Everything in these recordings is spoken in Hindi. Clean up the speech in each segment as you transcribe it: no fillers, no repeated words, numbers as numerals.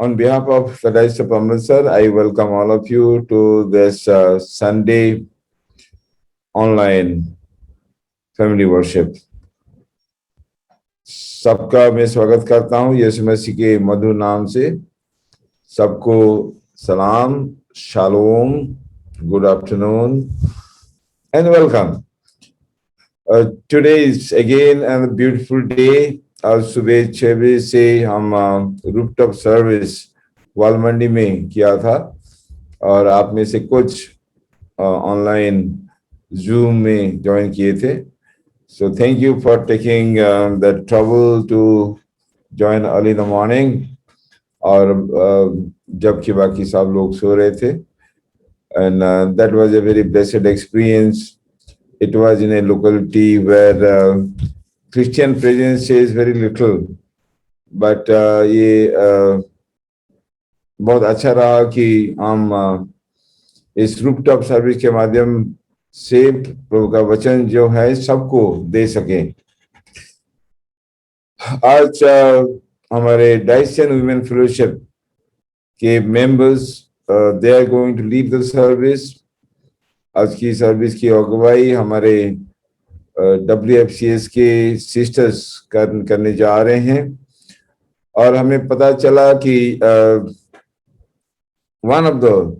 On behalf of the Diocese of Amritsar, I welcome all of you to this Sunday online family worship. सबका मैं स्वागत करता हूँ यीशु मसीह के मधुर नाम से। सबको सलाम, shalom, good afternoon and welcome. Today is again a beautiful day. आज सुबह 6 बजे से हम रूफटॉप सर्विस वालमंडी में किया था और आप में से कुछ ऑनलाइन जूम में ज्वाइन किए थे. So thank you for taking the trouble to join early in the morning और जबकि बाकी सब लोग सो रहे थे. And that was a very blessed experience. It was in a locality where Christian presence is very little, but ये बहुत अच्छा रहा कि हम इस रूफटॉप सर्विस के माध्यम से प्रभु का वचन जो है सबको दे सकें. आज हमारे डाइसियन वुमेन फेलोशिप के members they are going to lead the service. आज की सर्विस की अगुवाई हमारे WFCS के सिस्टर्स करने जा रहे हैं और हमें पता चला कि one of the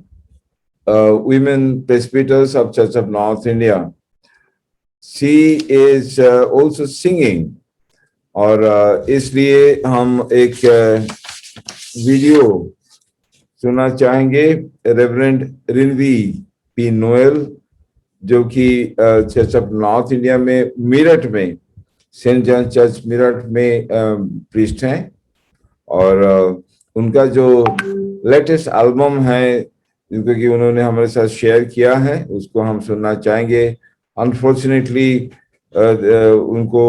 women presbyters of Church of North India, she is also singing और इसलिए हम एक वीडियो सुनना चाहेंगे रेवरेंड रिनवी पी नोएल जो कि चर्च ऑफ नॉर्थ इंडिया में मेरठ में सेंट जॉन चर्च मेरठ में प्रीस्ट हैं और उनका जो लेटेस्ट एल्बम है जिनको कि उन्होंने हमारे साथ शेयर किया है उसको हम सुनना चाहेंगे. अनफॉर्चुनेटली उनको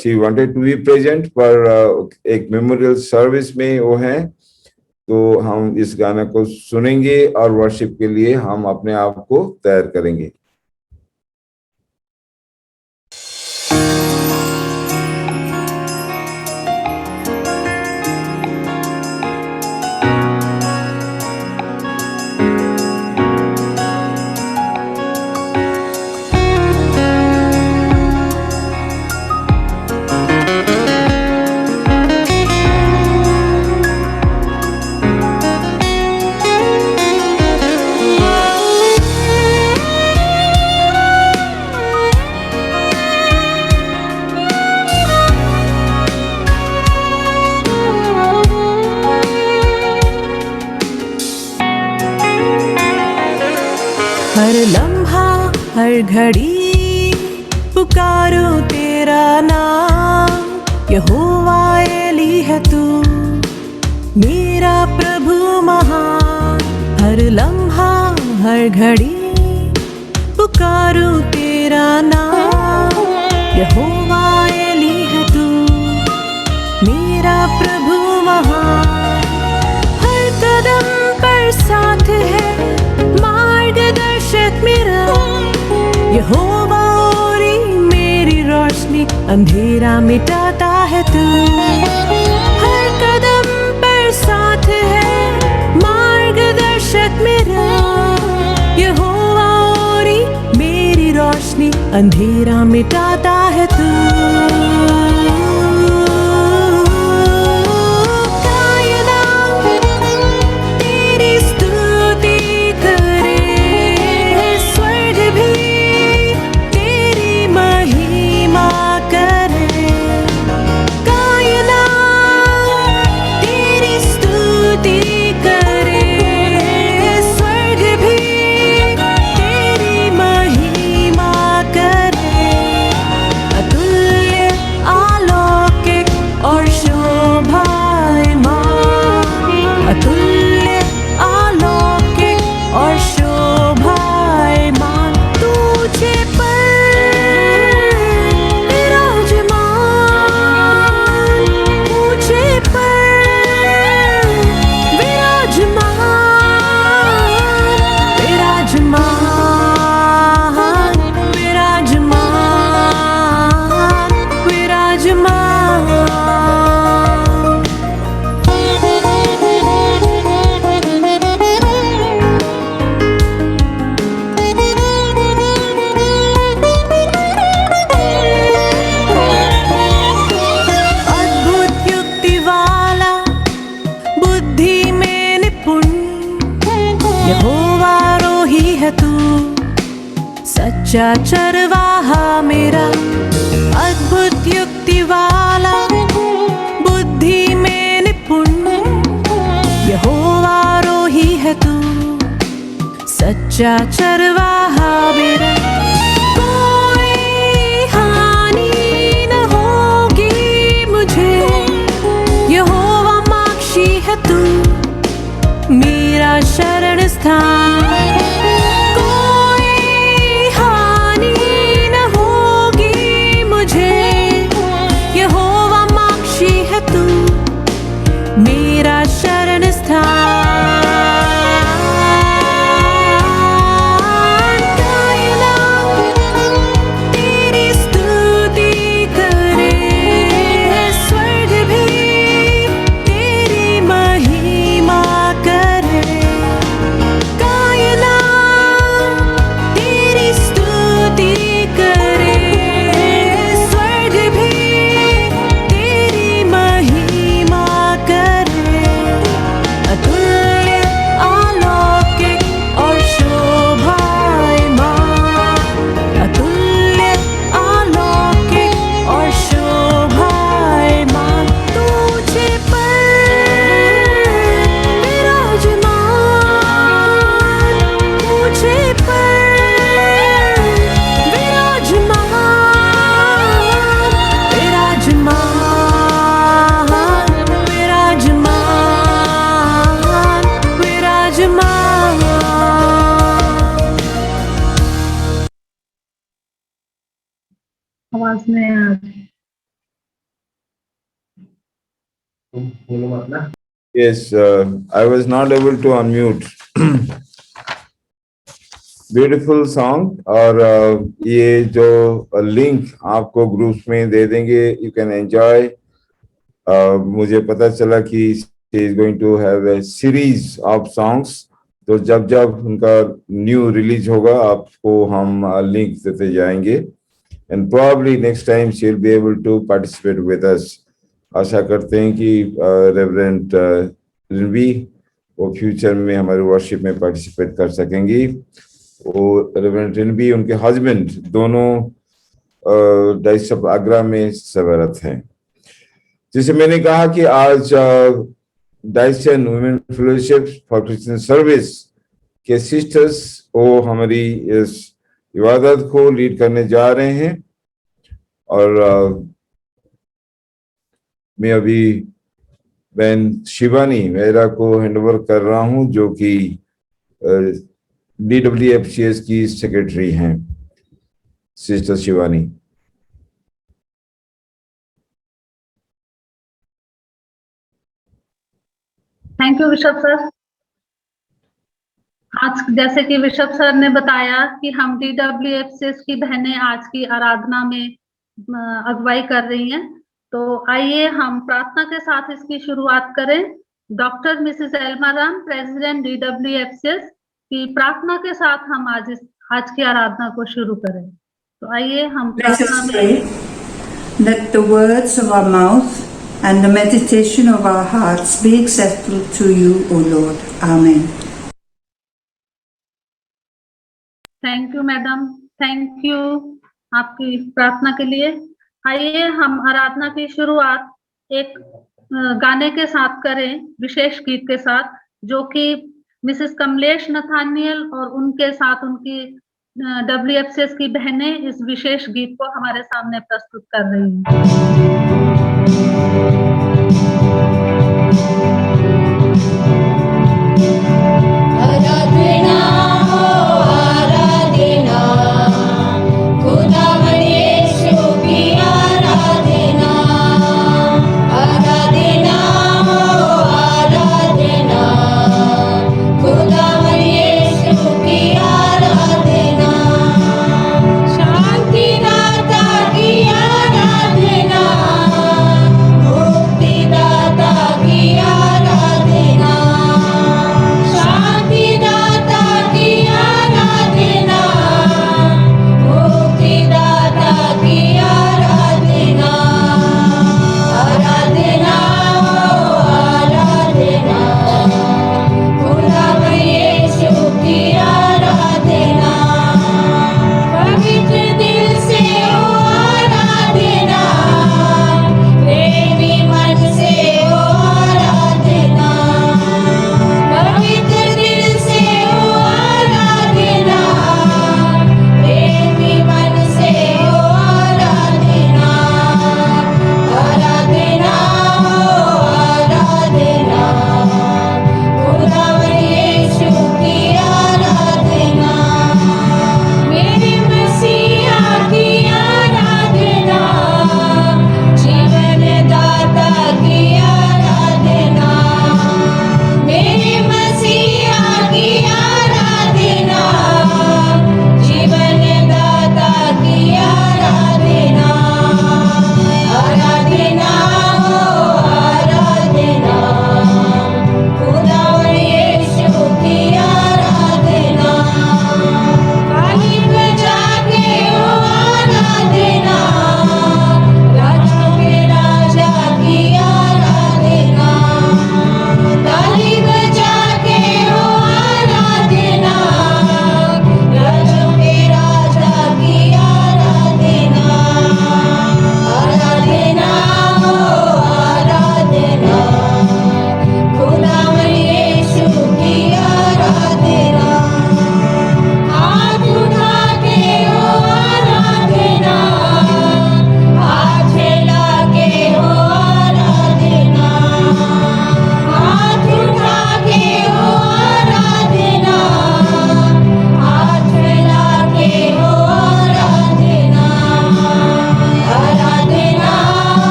she wanted to be present पर एक मेमोरियल सर्विस में वो हैं तो हम इस गाना को सुनेंगे और वर्शिप के लिए हम अपने आप को तैयार करेंगे. हर लम्हा हर घड़ी पुकारो तेरा नाम. यहोवा एली है तू मेरा प्रभु महान. हर लम्हा हर घड़ी पुकारो तेरा नाम. यहोवा एली है तू मेरा प्रभु महान. हर कदम पर साथ है मार्गदर्शक मेरा. यहोवा ओरी मेरी रोशनी अंधेरा मिटाता है तू. हर कदम पर साथ है मार्गदर्शक मेरा. यहोवा ओरी मेरी रोशनी अंधेरा मिटाता है तू. सच्चा चरवाहा मेरा, अद्भुत युक्ति वाला, बुद्धि में निपुण, यहोवा रोही है तू, सच्चा चरवाहा मेरा। कोई हानि न होगी मुझे, यहोवा माक्षी है तू, मेरा शरण स्थान। कोई हानि न होगी मुझे, यहोवा माक्षी है तू, मेरा शरण स्थान। आवाज में Yes, I was not able to unmute. Beautiful song. और ये जो लिंक आपको ग्रुप्स में दे देंगे, यू कैन एंजॉय। मुझे पता चला कि she is going to have a series of songs, तो जब जब उनका न्यू रिलीज होगा आपको हम लिंक देते जाएंगे, and probably next time she will be able to participate with us. आशा करते हैं कि रेवरेंड रिनवी वो फ्यूचर में हमारे वर्शिप में पार्टिसिपेट कर सकेंगी। वो रेवरेंड रिनवी, उनके हस्बैंड दोनों डाइस ऑफ आगरा में सेवारत हैं। जैसे मैंने कहा कि आज Dyson women fellowship for Christian service के सिस्टर्स वो हमारी इस इबादत को लीड करने जा रहे हैं, और मैं अभी बहन शिवानी मेहरा को हैंडओवर कर रहा हूं, जो कि DWFCS की सेक्रेटरी हैं, sister Shivani. Thank you bishop sir. आज जैसे कि बिशप सर ने बताया कि हम DWFCS की बहनें आज की आराधना में अगुवाई कर रही हैं, तो आइए हम प्रार्थना के साथ इसकी शुरुआत करें। Doctor Mrs Elma Ram, president DWFCS की प्रार्थना के साथ हम आज की आराधना को शुरू करें। तो आइए हम प्रार्थना में। Let the words of our mouth and the meditation of our hearts be acceptable to you, O Lord. Amen. Thank you madam, thank you आपकी प्रार्थना के लिए। आइए हम आराधना की शुरुआत एक गाने के साथ करें, विशेष गीत के साथ, जो कि मिसेस कमलेश नथानियल और उनके साथ उनकी WFCS की बहनें इस विशेष गीत को हमारे सामने प्रस्तुत कर रही हैं। शांति दाता की आराधना,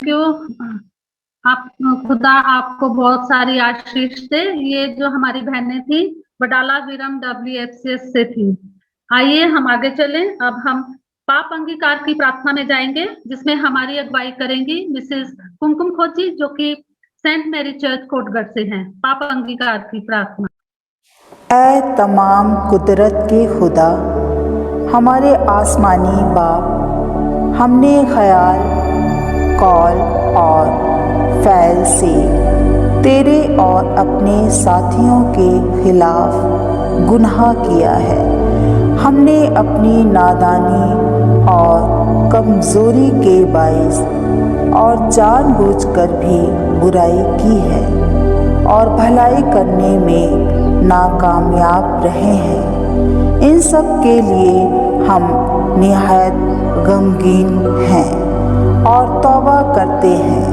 क्यों आप खुदा आपको बहुत सारी आशीष दे। ये जो हमारी बहनें थी बडाला विरम WFCS से थी। आइए हम आगे चलें। अब हम पाप अंगीकार की प्रार्थना में जाएंगे, जिसमें हमारी अगुवाई करेंगी मिसेस कुमकुम खोजी, जो कि सेंट मैरी चर्च कोटगढ़ से हैं। पाप अंगीकार की प्रार्थना। ऐ तमाम कुदरत के खुदा, हमारे आसमानी बाप, हमने ख्याल, कौल और फ़ैल से तेरे और अपने साथियों के खिलाफ गुनाह किया है। हमने अपनी नादानी और कमज़ोरी के बाइस और जानबूझकर भी बुराई की है और भलाई करने में नाकामयाब रहे हैं। इन सब के लिए हम निहायत गमगीन हैं और तौबा करते हैं।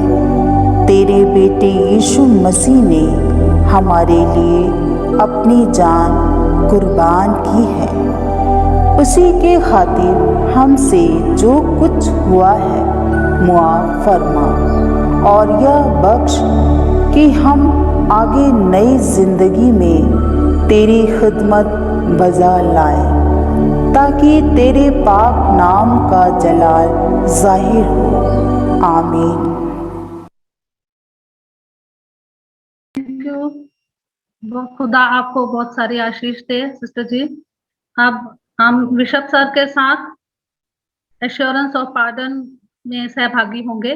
तेरे बेटे यीशु मसीह ने हमारे लिए अपनी जान कुर्बान की है। उसी के खातिर हमसे जो कुछ हुआ है मुआफ़ फरमा और यह बख्श कि हम आगे नई ज़िंदगी में तेरी खिदमत बजा लाएं, ताकि तेरे पाक नाम का जलाल ज़ाहिर हो। आमीन। Thank you. खुदा आपको बहुत सारी आशीष दे सिस्टर जी। अब हम बिशप सर के साथ एश्योरेंस ऑफ पार्डन में सहभागी होंगे।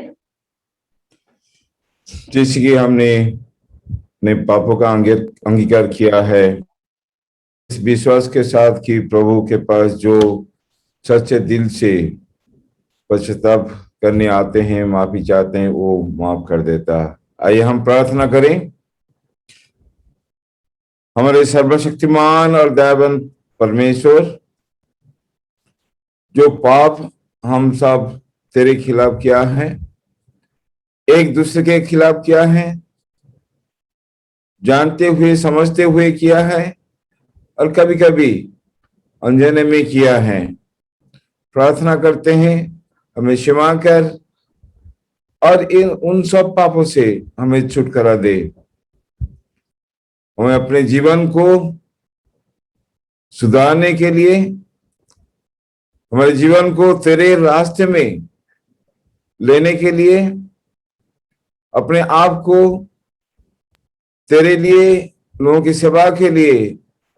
जैसे कि हमने अपने पापों का अंगीकार किया है, इस विश्वास के साथ कि प्रभु के पास जो सच्चे दिल से पश्चाताप करने आते हैं, माफी चाहते हैं, वो माफ कर देता है। आइए हम प्रार्थना करें। हमारे सर्वशक्तिमान और दयावंत परमेश्वर, जो पाप हम सब तेरे खिलाफ किया है, एक दूसरे के खिलाफ किया है, जानते हुए समझते हुए किया है और कभी कभी अनजाने में किया है, प्रार्थना करते हैं हमें क्षमा कर और उन सब पापों से हमें छुटकारा दे। हमें अपने जीवन को सुधारने के लिए, हमारे जीवन को तेरे रास्ते में लेने के लिए, अपने आप को तेरे लिए, लोगों की सेवा के लिए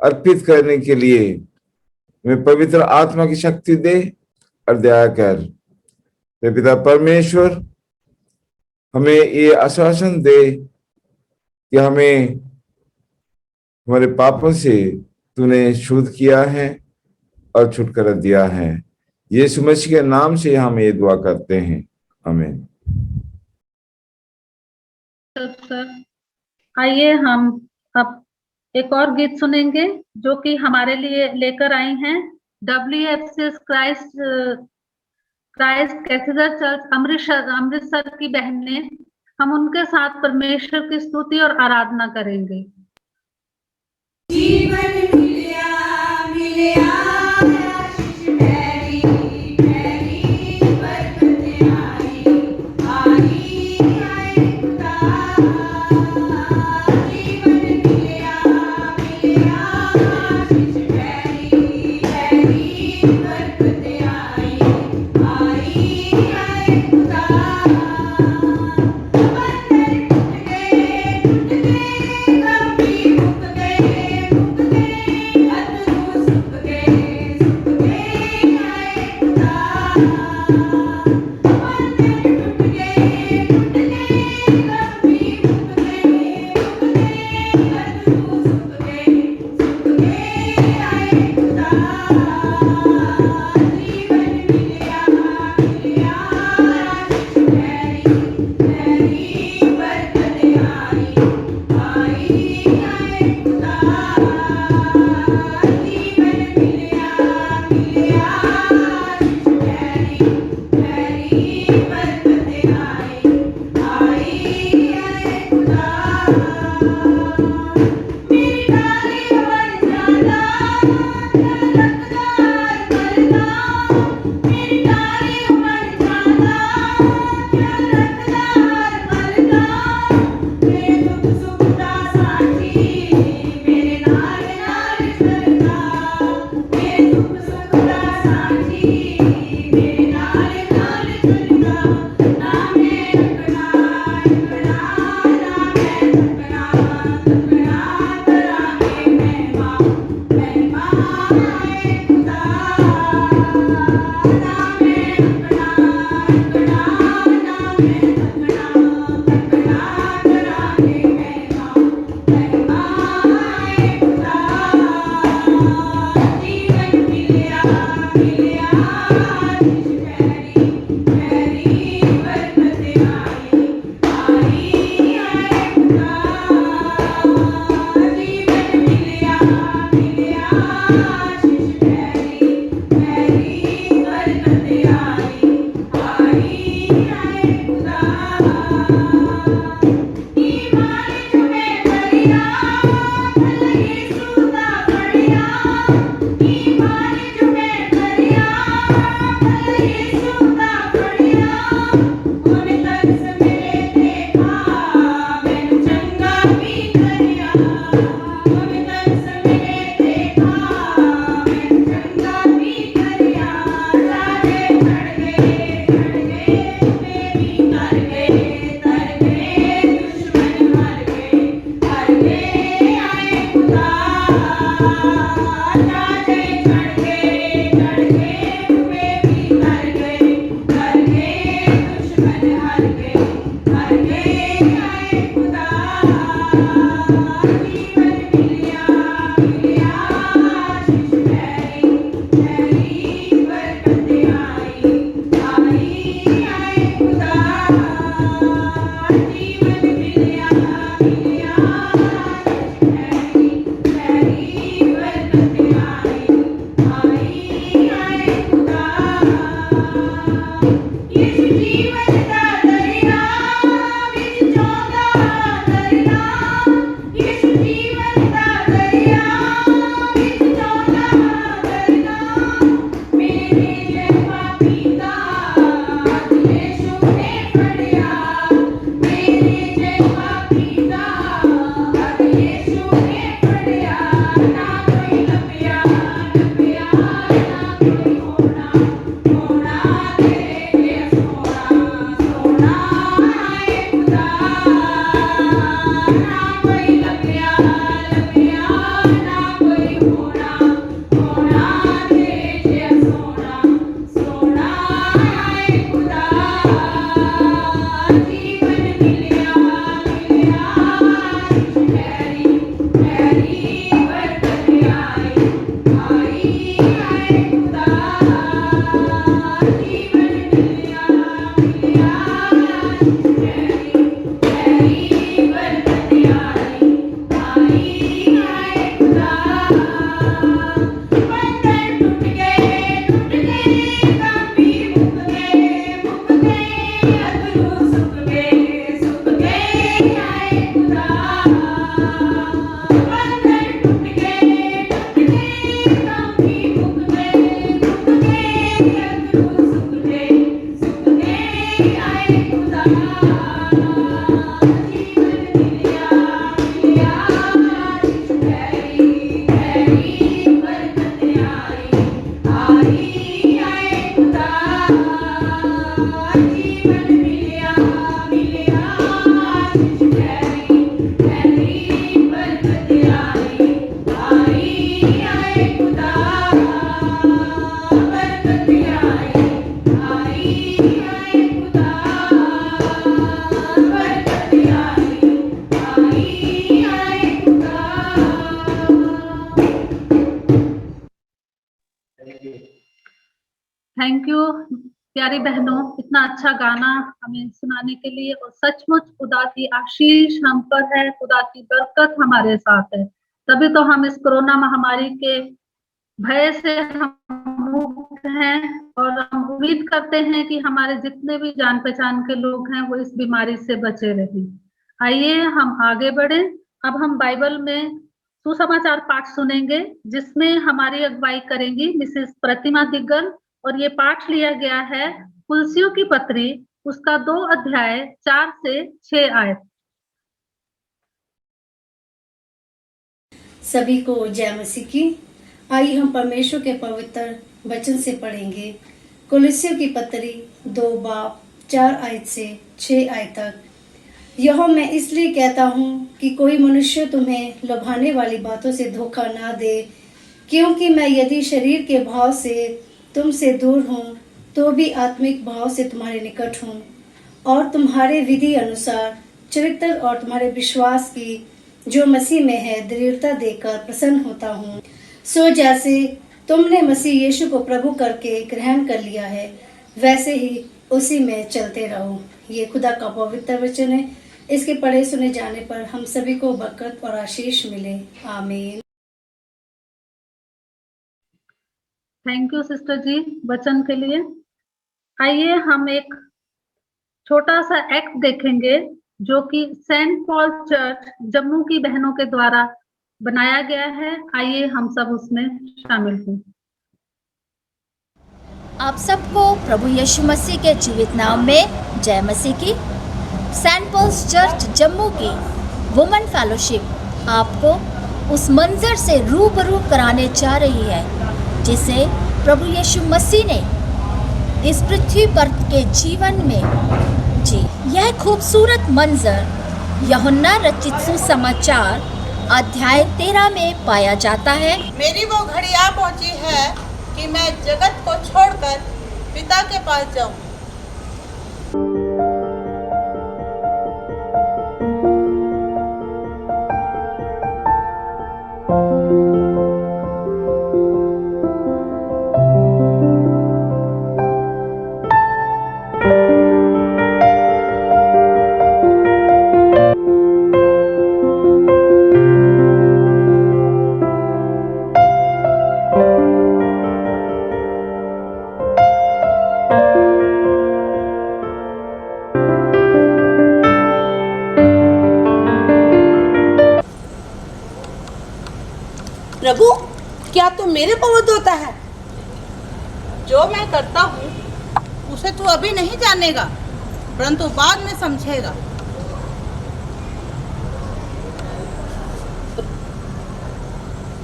अर्पित करने के लिए हमें पवित्र आत्मा की शक्ति दे और दया कर। हे पिता परमेश्वर, हमें ये आश्वासन दे कि हमें हमारे पापों से तूने शुद्ध किया है और छुटकारा दिया है। यीशु मसीह के नाम से हम ये दुआ करते हैं, आमीन। आइए हम अब एक और गीत सुनेंगे, जो कि हमारे लिए लेकर आई हैं WFCS Christ cathedral church Amritsar की बहनें। हम उनके साथ परमेश्वर की स्तुति और आराधना करेंगे। जीवन मिलिया मिलिया आशीष मेरी मेरी बरकतें आई आई आए खुदा। जीवन मिलिया मिलिया आशीष मेरी मेरी बरकतें आई आई आए खुदा। बंधन टूट गए कभी मुक गए अधरू सुख गए आए खुदा। बंधन टूट गए कभी मुक गए अधरू सुख गए आए खुदा। जीवन मिलिया मिलिया आशीष मेरी मेरी बरकतें आई आई आए खुदा। जीवन मिलिया मिलिया आशीष मेरी मेरी बरकतें आई आई आए खुदा। मेरी डाली बन जाना लगता आई आए खुदा जीवन मिलिया मिलिया आशीष तेरी तेरी बरकत आई आए खुदा बरकत आई आए खुदा बरकत आई आए खुदा। थैंक यू प्यारी बहनों, इतना अच्छा गाना हमें सुनाने के लिए। और सचमुच खुदा की आशीष हम पर है, खुदा की बरकत हमारे साथ है। तभी तो हम इस कोरोना महामारी के भय से हम मुक्त हैं और हम उम्मीद करते हैं कि हमारे जितने भी जान पहचान के लोग हैं वो इस बीमारी से बचे रहें। आइए हम आगे बढ़ें। अब हम बाइबल में सुसमाचार पाठ सुनेंगे जिसमें हमारी अगुवाई करेंगी मिसेस प्रतिमा दिग्गल। और ये पाठ लिया गया है कुलसियों की पत्री, उसका 2 अध्याय 4 से 6 आयत। सभी को जय मसीह की। आइए हम परमेश्वर के पवित्र वचन से पढ़ेंगे कुलसियों की पत्री 2 बाब 4 आयत से 6 आयत तक। यह मैं इसलिए कहता हूँ कि कोई मनुष्य तुम्हें लुभाने वाली बातों से धोखा ना दे, क्योंकि मैं यदि शरीर के भाव से तुमसे दूर हूँ तो भी आत्मिक भाव से तुम्हारे निकट हूँ, और तुम्हारे विधि अनुसार चरित्र और तुम्हारे विश्वास की जो मसीह में है दृढ़ता देकर प्रसन्न होता हूँ। सो जैसे तुमने मसीह यीशु को प्रभु करके ग्रहण कर लिया है, वैसे ही उसी में चलते रहो। ये खुदा का पवित्र वचन है। इसके पढ़े सुने जाने पर हम सभी को बरकत और आशीष मिले। आमीन। थैंक यू सिस्टर जी वचन के लिए। आइए हम एक छोटा सा एक्ट देखेंगे जो कि सेंट पॉल चर्च जम्मू की बहनों के द्वारा बनाया गया है। आइए हम सब उसमें शामिल हों। आप सबको प्रभु यीशु मसीह के जीवित नाम में जय मसीह की। सेंट पॉल्स चर्च जम्मू की वुमेन फेलोशिप आपको उस मंजर से रूबरू कराने जा रही है जिसे प्रभु यीशु मसीह ने इस पृथ्वी पर के जीवन में जी। यह खूबसूरत मंजर यूहन्ना रचित सुसमाचार अध्याय 13 में पाया जाता है। मेरी वो घड़ी आ पहुंची है कि मैं जगत को छोड़कर पिता के पास जाऊं। प्रभु, क्या तू मेरे पवित्र होता है? जो मैं करता हूँ उसे तू अभी नहीं जानेगा, परंतु बाद में समझेगा।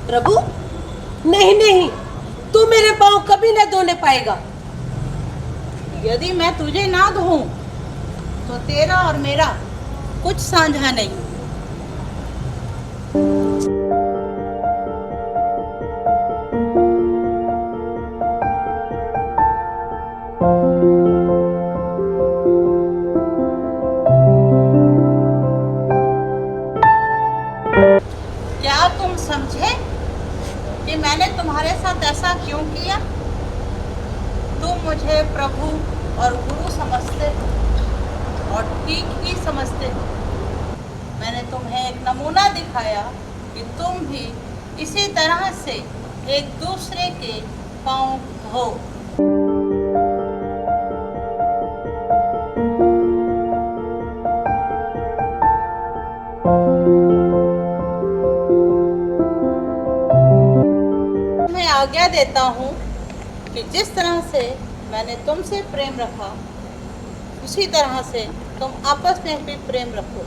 प्रभु, नहीं नहीं, तू मेरे पाँव कभी न धोने पाएगा। यदि मैं तुझे ना धोऊं तो तेरा और मेरा कुछ साझा नहीं। क्या तुम समझे कि मैंने तुम्हारे साथ ऐसा क्यों किया? तुम मुझे प्रभु और गुरु समझते हो और ठीक ही समझते हो। मैंने तुम्हें एक नमूना दिखाया कि तुम भी इसी तरह से एक दूसरे के पांव धो। मैं आज्ञा देता हूँ कि जिस तरह से मैंने तुमसे प्रेम रखा उसी तरह से तुम आपस में भी प्रेम रखो।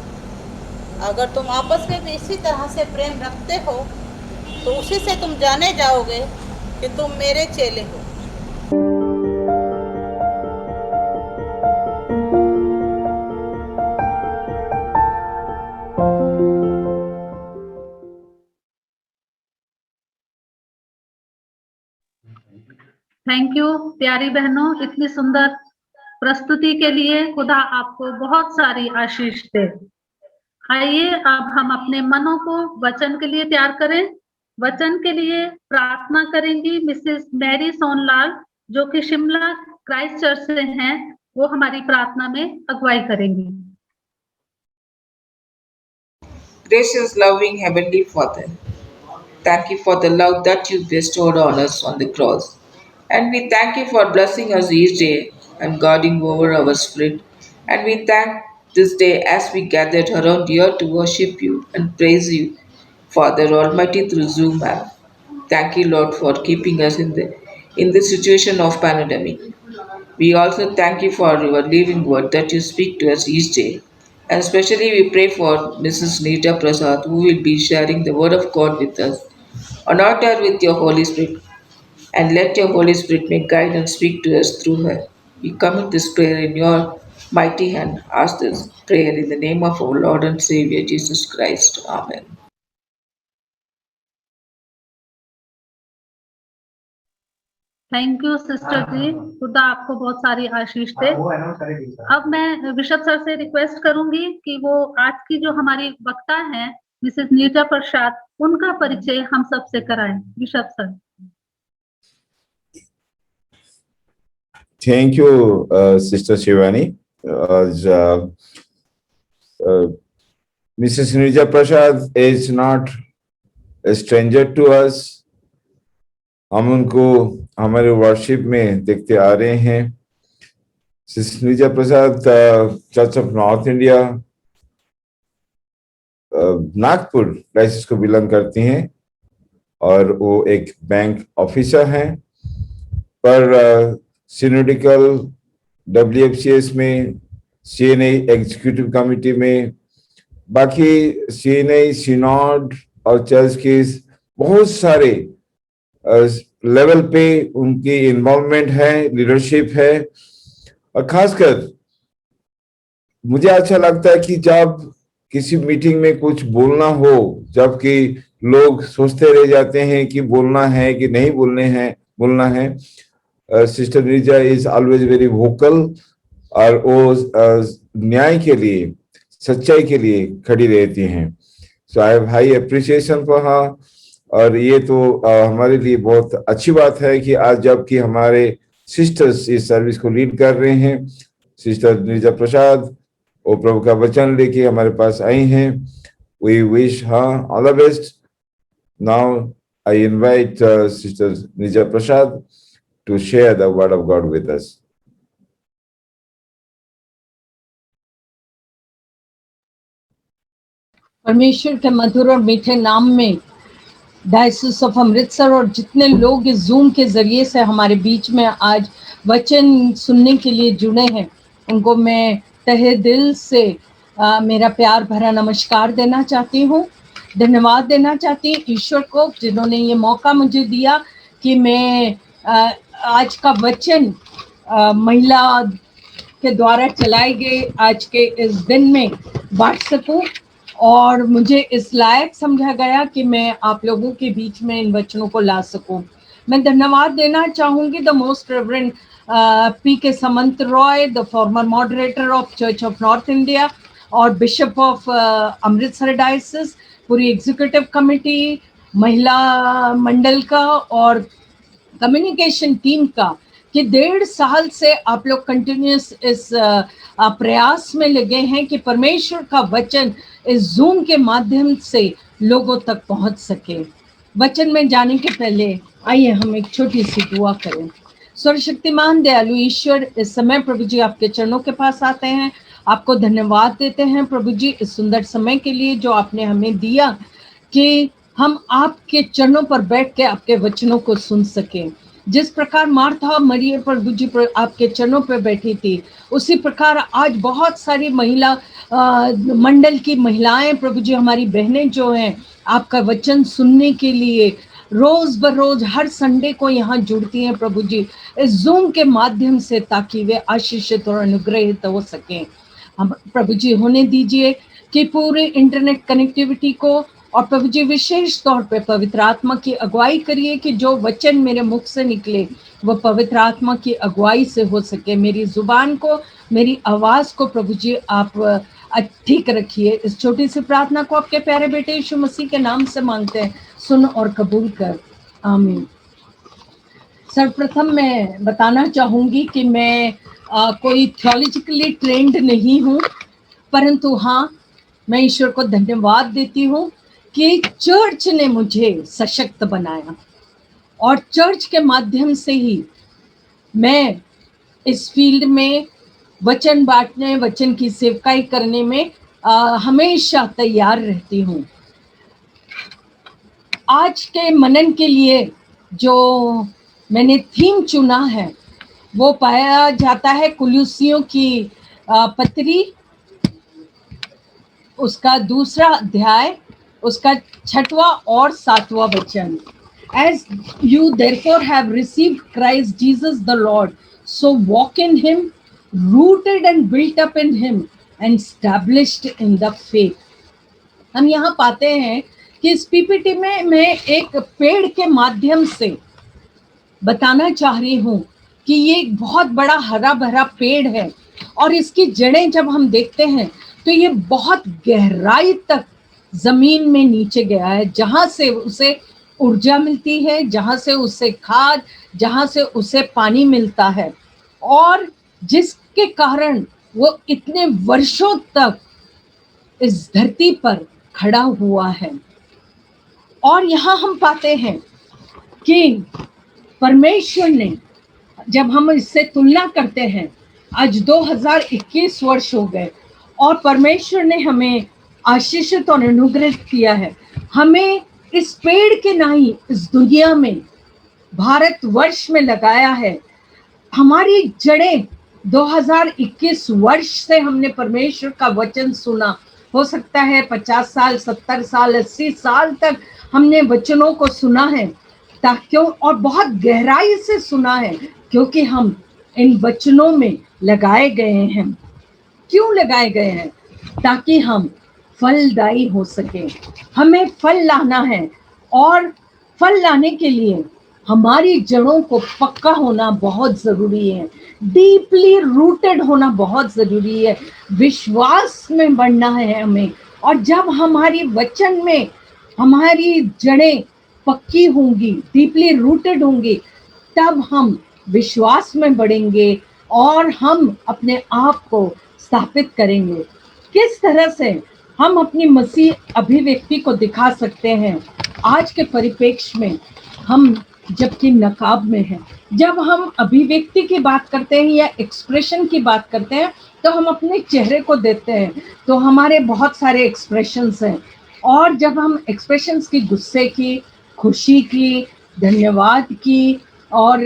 अगर तुम आपस में भी इसी तरह से प्रेम रखते हो तो उसी से तुम जाने जाओगे कि तुम मेरे चेले हो। थैंक यू प्यारी बहनों, इतनी सुंदर प्रस्तुति के लिए। खुदा आपको बहुत सारी आशीष दे। आइए अब हम अपने मनों को वचन के लिए तैयार करें। वचन के लिए प्रार्थना करेंगी मिसेस मैरी सोनलाल, जो कि शिमला क्राइस्ट चर्च से हैं। वो हमारी प्रार्थना में अगुवाई करेंगी। Gracious, loving Heavenly Father, thank you for the love that you bestowed on us on the cross. And we thank you for blessing us each day and guarding over our spirit. And we thank this day as we gathered around here to worship you and praise you, Father Almighty, through Zoom app. Thank you, Lord, for keeping us in the situation of pandemic. We also thank you for your living word that you speak to us each day. And especially we pray for Mrs. Nita Prasad, who will be sharing the word of God with us. Anoint her with your Holy Spirit, and let your Holy Spirit may guide and speak to us through her. We commit this prayer in your mighty hand. Ask this prayer in the name of our Lord and Savior Jesus Christ. Amen. Thank you sister ji, खुदा आपको बहुत सारी आशीष दे। अब मैं बिशप सर से रिक्वेस्ट करूंगी कि वो आज की जो हमारी वक्ता हैं मिसेस नीता प्रसाद, उनका परिचय हम सबसे कराएं। Bishop sir. Thank you, Sister Shivani. Mrs. Nija Prasad is not a stranger to us. हम उनको हमारे वर्शिप में देखते आ रहे हैं। Sister Neeja Prasad church of north India Nagpur diocese को बिलोंग करती हैं और वो एक बैंक ऑफिसर हैं, पर सिनोडिकल WFCS में, CNI एग्जीक्यूटिव कमिटी में, बाकी CNI सिनोड और चर्च के बहुत सारे लेवल पे उनकी इन्वॉल्वमेंट है, लीडरशिप है। और खासकर मुझे अच्छा लगता है कि जब किसी मीटिंग में कुछ बोलना हो, जबकि लोग सोचते रह जाते हैं कि बोलना है कि नहीं बोलना है, sister Neeja is always very vocal और वो न्याय के लिए, सच्चाई के लिए खड़ी रहती हैं। So I have high appreciation for her. और ये तो हमारे लिए बहुत अच्छी बात है कि आज जबकि हमारे सिस्टर्स इस सर्विस को लीड कर रहे हैं, सिस्टर नीजा प्रसाद वो प्रभु का वचन लेके हमारे पास आई हैं। We wish her all the best. Now I invite sister Neeja Prasad to share the word of God with us. परमेश्वर के मधुर और मीठे नाम में डायसिस ऑफ अमृतसर और जितने लोग इस जूम के जरिए से हमारे बीच में आज वचन सुनने के लिए जुड़े हैं, उनको मैं तहे दिल से मेरा प्यार भरा नमस्कार देना चाहती हूँ। धन्यवाद देना चाहती हूँ ईश्वर को, जिन्होंने ये मौका मुझे दिया कि मैं आज का वचन महिला के द्वारा चलाए गए आज के इस दिन में बांट सकूं, और मुझे इस लायक समझा गया कि मैं आप लोगों के बीच में इन वचनों को ला सकूं। मैं धन्यवाद देना चाहूँगी the most reverend P.K. Samant Roy, the former moderator of church of north India और बिशप ऑफ अमृतसर डायसिस, पूरी एग्जीक्यूटिव कमेटी, महिला मंडल का और कम्युनिकेशन टीम का, कि 1.5 साल से आप लोग कंटिन्यूस इस प्रयास में लगे हैं कि परमेश्वर का वचन इस जूम के माध्यम से लोगों तक पहुंच सके। वचन में जाने के पहले आइए हम एक छोटी सी दुआ करें। सर्वशक्तिमान दयालु ईश्वर, इस समय प्रभु जी आपके चरणों के पास आते हैं, आपको धन्यवाद देते हैं प्रभु जी इस सुंदर समय के लिए जो आपने हमें दिया कि हम आपके चरणों पर बैठ के आपके वचनों को सुन सकें। जिस प्रकार मार्था मरियम प्रभु जी पर आपके चरणों पर बैठी थी, उसी प्रकार आज बहुत सारी महिला मंडल की महिलाएं प्रभु जी, हमारी बहनें जो हैं, आपका वचन सुनने के लिए रोज बरोज हर संडे को यहाँ जुड़ती हैं प्रभु जी इस जूम के माध्यम से, ताकि वे आशीषित और अनुग्रहित हो सकें। हम प्रभु जी होने दीजिए कि पूरे इंटरनेट कनेक्टिविटी को और प्रभु जी विशेष तौर पे पवित्र आत्मा की अगुवाई करिए कि जो वचन मेरे मुख से निकले वो पवित्र आत्मा की अगुवाई से हो सके। मेरी जुबान को, मेरी आवाज को प्रभु जी आप ठीक रखिए। इस छोटी सी प्रार्थना को आपके प्यारे बेटे यीशु मसीह के नाम से मांगते हैं, सुन और कबूल कर, आमीन। सर्वप्रथम मैं बताना चाहूंगी कि मैं कोई थियोलॉजिकली ट्रेंड नहीं हूँ, परंतु हाँ, मैं ईश्वर को धन्यवाद देती हूँ कि चर्च ने मुझे सशक्त बनाया और चर्च के माध्यम से ही मैं इस फील्ड में वचन बांटने, वचन की सेवकाई करने में हमेशा तैयार रहती हूँ। आज के मनन के लिए जो मैंने थीम चुना है वो पाया जाता है कुलुस्सियों की पत्री, उसका 2 अध्याय, उसका 6वां और 7वां वचन। As you therefore have received Christ Jesus the Lord, so walk in him, rooted and built up in him and established in the faith. हम यहाँ पाते हैं कि इस पीपीटी में मैं एक पेड़ के माध्यम से बताना चाह रही हूँ कि ये एक बहुत बड़ा हरा भरा पेड़ है और इसकी जड़ें जब हम देखते हैं तो ये बहुत गहराई तक जमीन में नीचे गया है, जहां से उसे ऊर्जा मिलती है, जहां से उसे खाद, जहां से उसे पानी मिलता है और जिसके कारण वो इतने वर्षों तक इस धरती पर खड़ा हुआ है। और यहाँ हम पाते हैं कि परमेश्वर ने, जब हम इससे तुलना करते हैं, आज 2021 वर्ष हो गए और परमेश्वर ने हमें आशीषित और अनुग्रहित किया है। हमें इस पेड़ के नहीं इस दुनिया में, भारतवर्ष में लगाया है। हमारी जड़ें 2021 वर्ष से हमने परमेश्वर का वचन सुना, हो सकता है 50 साल, 70 साल, 80 साल तक हमने वचनों को सुना है, ताकि और बहुत गहराई से सुना है, क्योंकि हम इन वचनों में लगाए गए हैं। क्यों लगाए गए हैं? ताकि हम फलदायी हो सके। हमें फल लाना है और फल लाने के लिए हमारी जड़ों को पक्का होना बहुत जरूरी है, डीपली रूटेड होना बहुत जरूरी है, विश्वास में बढ़ना है हमें। और जब हमारी वचन में हमारी जड़ें पक्की होंगी, डीपली रूटेड होंगी, तब हम विश्वास में बढ़ेंगे और हम अपने आप को स्थापित करेंगे। किस तरह से हम अपनी मसीह अभिव्यक्ति को दिखा सकते हैं आज के परिप्रेक्ष्य में? हम जबकि नकाब में हैं, जब हम अभिव्यक्ति की बात करते हैं या एक्सप्रेशन की बात करते हैं, तो हम अपने चेहरे को देखते हैं, तो हमारे बहुत सारे एक्सप्रेशंस हैं। और जब हम एक्सप्रेशंस की, गुस्से की, खुशी की, धन्यवाद की और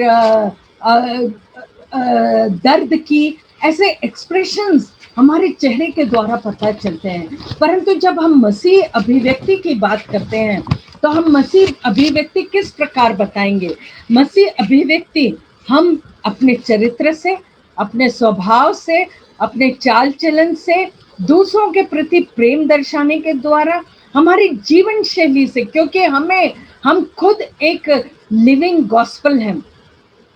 दर्द की, ऐसे एक्सप्रेशंस हमारे चेहरे के द्वारा पता चलते हैं। परंतु जब हम मसीह अभिव्यक्ति की बात करते हैं तो हम मसीह अभिव्यक्ति किस प्रकार बताएंगे? मसीह अभिव्यक्ति हम अपने चरित्र से, अपने स्वभाव से, अपने चाल चलन से, दूसरों के प्रति प्रेम दर्शाने के द्वारा, हमारी जीवन शैली से, क्योंकि हम खुद एक लिविंग गॉस्पेल हैं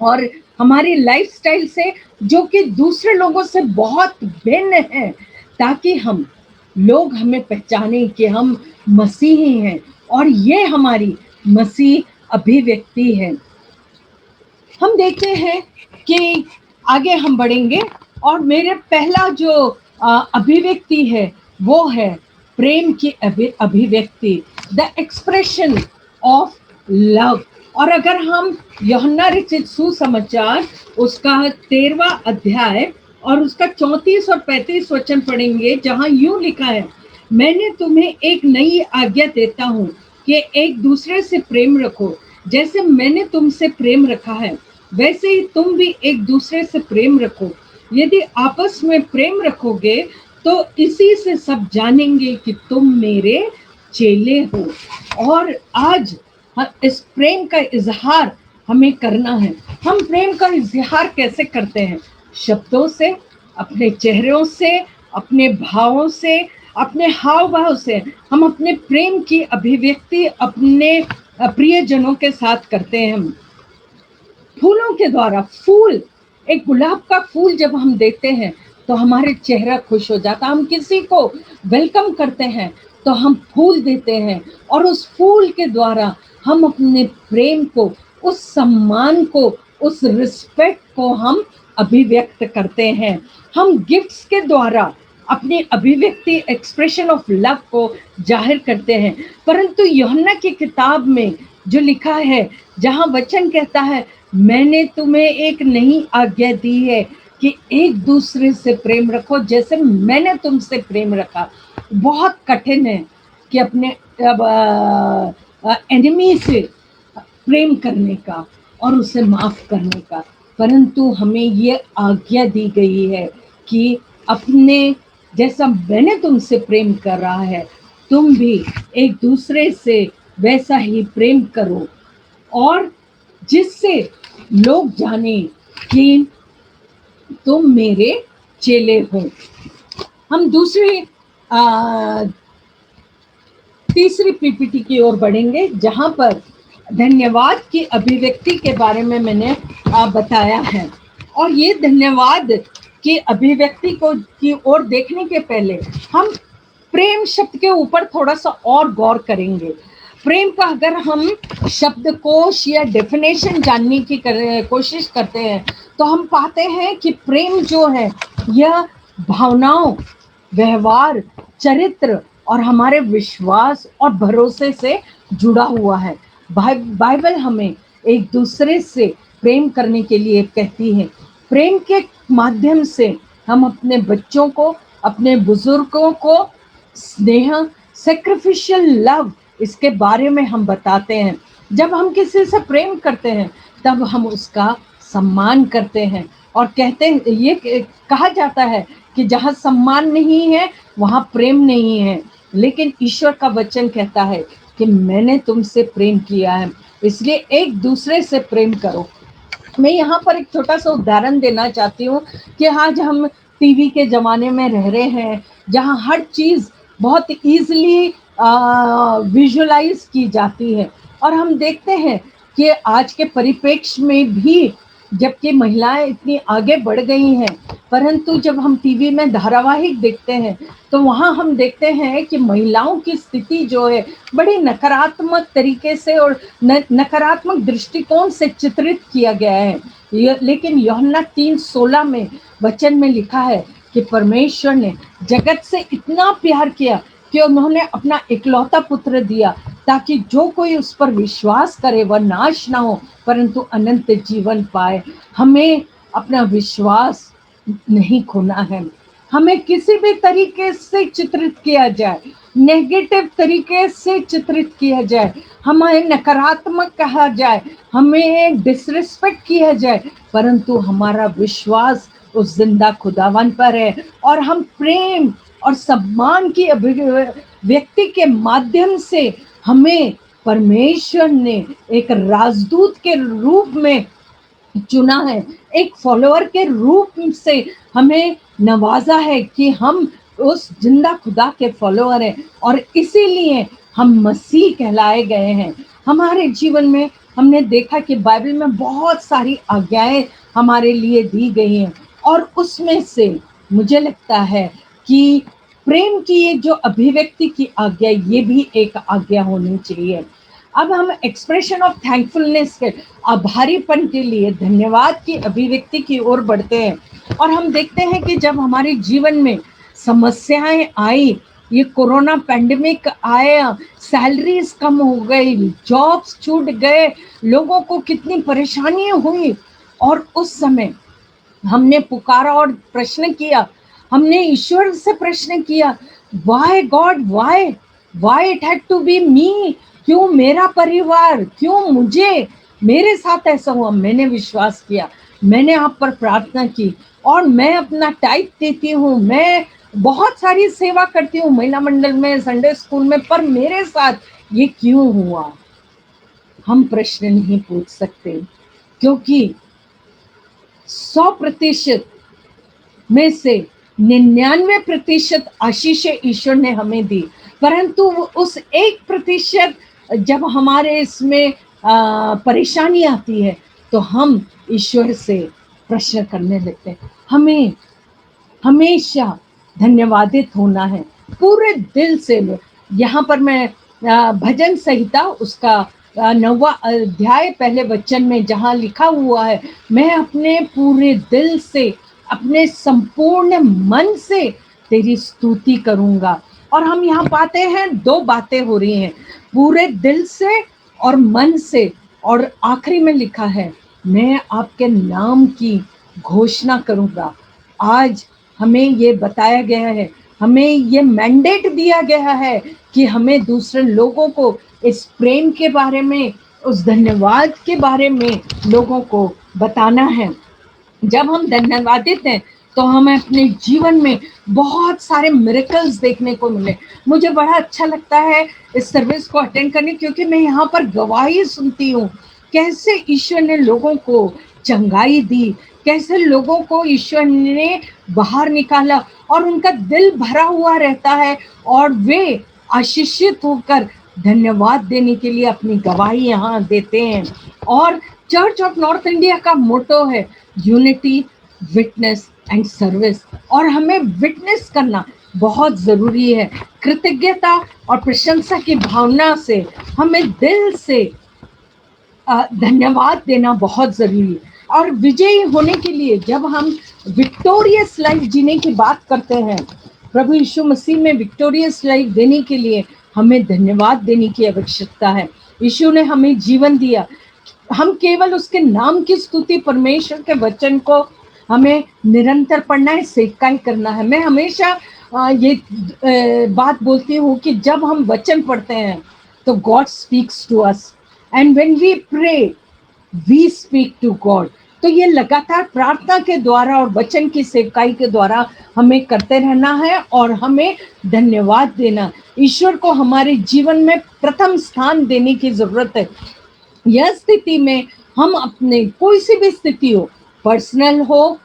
और हमारी लाइफस्टाइल से, जो कि दूसरे लोगों से बहुत भिन्न है, ताकि लोग हमें पहचाने कि हम मसीही हैं और ये हमारी मसीह अभिव्यक्ति है। हम देखते हैं कि आगे हम बढ़ेंगे और मेरे पहला जो अभिव्यक्ति है वो है प्रेम की अभिव्यक्ति, द एक्सप्रेशन ऑफ लव। और अगर हम यूहन्ना रचित सुसमाचार उसका 13वां अध्याय और उसका 34 और 35 वचन पढ़ेंगे, जहां यूं लिखा है, मैंने तुम्हें एक नई आज्ञा देता हूं कि एक दूसरे से प्रेम रखो। जैसे मैंने तुमसे प्रेम रखा है, वैसे ही तुम भी एक दूसरे से प्रेम रखो। यदि आपस में प्रेम रखोगे तो इसी से सब जानेंगे कि तुम मेरे चेले हो। और आज इस प्रेम का इजहार हमें करना है। हम प्रेम का इजहार कैसे करते हैं? शब्दों से, अपने चेहरों से, अपने भावों से, अपने हाव भाव से हम अपने प्रेम की अभिव्यक्ति अपने प्रियजनों के साथ करते हैं। फूलों के द्वारा, फूल, एक गुलाब का फूल जब हम देते हैं तो हमारे चेहरा खुश हो जाता। हम किसी को वेलकम करते हैं तो हम फूल देते हैं और उस फूल के द्वारा हम अपने प्रेम को, उस सम्मान को, उस रिस्पेक्ट को हम अभिव्यक्त करते हैं। हम गिफ्ट्स के द्वारा अपनी अभिव्यक्ति, एक्सप्रेशन ऑफ लव को जाहिर करते हैं। परंतु यूहन्ना की किताब में जो लिखा है, जहाँ वचन कहता है मैंने तुम्हें एक नई आज्ञा दी है कि एक दूसरे से प्रेम रखो जैसे मैंने तुमसे प्रेम रखा। बहुत कठिन है कि अपने एनिमी से प्रेम करने का और उसे माफ करने का, परंतु हमें ये आज्ञा दी गई है कि अपने जैसा मैंने तुमसे प्रेम कर रहा है तुम भी एक दूसरे से वैसा ही प्रेम करो, और जिससे लोग जाने कि तुम मेरे चेले हो। हम तीसरी पीपीटी की ओर बढ़ेंगे, जहां पर धन्यवाद की अभिव्यक्ति के बारे में मैंने बताया है। और ये धन्यवाद की अभिव्यक्ति की ओर देखने के पहले हम प्रेम शब्द के ऊपर थोड़ा सा और गौर करेंगे। प्रेम का अगर हम शब्दकोश या डेफिनेशन जानने की कोशिश करते हैं तो हम पाते हैं कि प्रेम जो है यह भावनाओं, व्यवहार, चरित्र और हमारे विश्वास और भरोसे से जुड़ा हुआ है। बाइबल हमें एक दूसरे से प्रेम करने के लिए कहती है। प्रेम के माध्यम से हम अपने बच्चों को, अपने बुजुर्गों को स्नेह, सैक्रिफिशियल लव, इसके बारे में हम बताते हैं। जब हम किसी से प्रेम करते हैं तब हम उसका सम्मान करते हैं और कहते हैं, ये कहा जाता है कि जहाँ सम्मान नहीं है वहाँ प्रेम नहीं है, लेकिन ईश्वर का वचन कहता है कि मैंने तुमसे प्रेम किया है, इसलिए एक दूसरे से प्रेम करो। मैं यहाँ पर एक छोटा सा उदाहरण देना चाहती हूँ कि आज हम टीवी के ज़माने में रह रहे हैं, जहाँ हर चीज़ बहुत ईजिली विजुलाइज की जाती है, और हम देखते हैं कि आज के परिप्रेक्ष्य में भी जबकि महिलाएं इतनी आगे बढ़ गई हैं, परंतु जब हम टीवी में धारावाहिक देखते हैं तो वहाँ हम देखते हैं कि महिलाओं की स्थिति जो है बड़ी नकारात्मक तरीके से और नकारात्मक दृष्टिकोण से चित्रित किया गया है। लेकिन यूहन्ना 3:16 में वचन में लिखा है कि परमेश्वर ने जगत से इतना प्यार किया कि उन्होंने अपना इकलौता पुत्र दिया ताकि जो कोई उस पर विश्वास करे वह नाश ना हो परंतु अनंत जीवन पाए। हमें अपना विश्वास नहीं खोना है। हमें किसी भी तरीके से चित्रित किया जाए, नेगेटिव तरीके से चित्रित किया जाए, हमें नकारात्मक कहा जाए, हमें डिसरिस्पेक्ट किया जाए, परंतु हमारा विश्वास उस जिंदा खुदावन पर है और हम प्रेम और सम्मान की अभिव्यक्ति के माध्यम से हमें परमेश्वर ने एक राजदूत के रूप में चुना है, एक फॉलोअर के रूप से हमें नवाजा है कि हम उस जिंदा खुदा के फॉलोअर हैं और इसीलिए हम मसीह कहलाए गए हैं। हमारे जीवन में हमने देखा कि बाइबल में बहुत सारी आज्ञाएं हमारे लिए दी गई हैं और उसमें से मुझे लगता है कि प्रेम की ये जो अभिव्यक्ति की आज्ञा, ये भी एक आज्ञा होनी चाहिए। अब हम एक्सप्रेशन ऑफ थैंकफुलनेस के, आभारीपन के लिए, धन्यवाद की अभिव्यक्ति की ओर बढ़ते हैं और हम देखते हैं कि जब हमारे जीवन में समस्याएं आई, ये कोरोना पैंडेमिक आया, सैलरीज कम हो गई, जॉब्स छूट गए, लोगों को कितनी परेशानियां हुई और उस समय हमने पुकारा और प्रश्न किया, हमने ईश्वर से प्रश्न किया, why God, why it had to be me, क्यों मेरा परिवार, क्यों मुझे, मेरे साथ ऐसा हुआ। मैंने विश्वास किया, मैंने आप पर प्रार्थना की और मैं अपना टाइप देती हूँ, मैं बहुत सारी सेवा करती हूँ महिला मंडल में, संडे स्कूल में, पर मेरे साथ ये क्यों हुआ। हम प्रश्न नहीं पूछ सकते क्योंकि 100% में से 99% आशीषें ईश्वर ने हमें दी, परंतु उस 1% जब हमारे इसमें परेशानी आती है तो हम ईश्वर से प्रश्न करने लगते हैं। हमें हमेशा धन्यवादित होना है पूरे दिल से। यहाँ पर मैं भजन संहिता उसका 9वां अध्याय पहले वचन में जहाँ लिखा हुआ है, मैं अपने पूरे दिल से, अपने संपूर्ण मन से तेरी स्तुति करूंगा। और हम यहाँ पाते हैं 2 बातें हो रही हैं, पूरे दिल से और मन से, और आखिरी में लिखा है मैं आपके नाम की घोषणा करूंगा। आज हमें ये बताया गया है, हमें ये मैंडेट दिया गया है कि हमें दूसरे लोगों को इस प्रेम के बारे में, उस धन्यवाद के बारे में लोगों को बताना है। जब हम धन्यवादित हैं तो हमें अपने जीवन में बहुत सारे मिरेकल्स देखने को मिले। मुझे बड़ा अच्छा लगता है इस सर्विस को अटेंड करने, क्योंकि मैं यहाँ पर गवाही सुनती हूँ कैसे ईश्वर ने लोगों को चंगाई दी, कैसे लोगों को ईश्वर ने बाहर निकाला और उनका दिल भरा हुआ रहता है और वे आशीषित होकर धन्यवाद देने के लिए अपनी गवाही यहाँ देते हैं। और चर्च ऑफ नॉर्थ इंडिया का मोटो है यूनिटी, विटनेस एंड सर्विस, और हमें विटनेस करना बहुत ज़रूरी है। कृतज्ञता और प्रशंसा की भावना से हमें दिल से धन्यवाद देना बहुत ज़रूरी है। और विजयी होने के लिए जब हम विक्टोरियस लाइफ जीने की बात करते हैं, प्रभु यीशु मसीह में विक्टोरियस लाइफ देने के लिए हमें धन्यवाद देने की आवश्यकता है। यीशु ने हमें जीवन दिया, हम केवल उसके नाम की स्तुति, परमेश्वर के वचन को हमें निरंतर पढ़ना है, सेवकाई करना है। मैं हमेशा ये बात बोलती हूँ कि जब हम वचन पढ़ते हैं तो God speaks to us, and when we pray we speak to God. तो ये लगातार प्रार्थना के द्वारा और वचन की सेवकाई के द्वारा हमें करते रहना है और हमें धन्यवाद देना। ईश्वर को हमारे जीवन में प्रथम स्थान देने की जरूरत है। यह स्थिति में हम अपने कोई सी भी स्थिति हो, पर्सनल हो,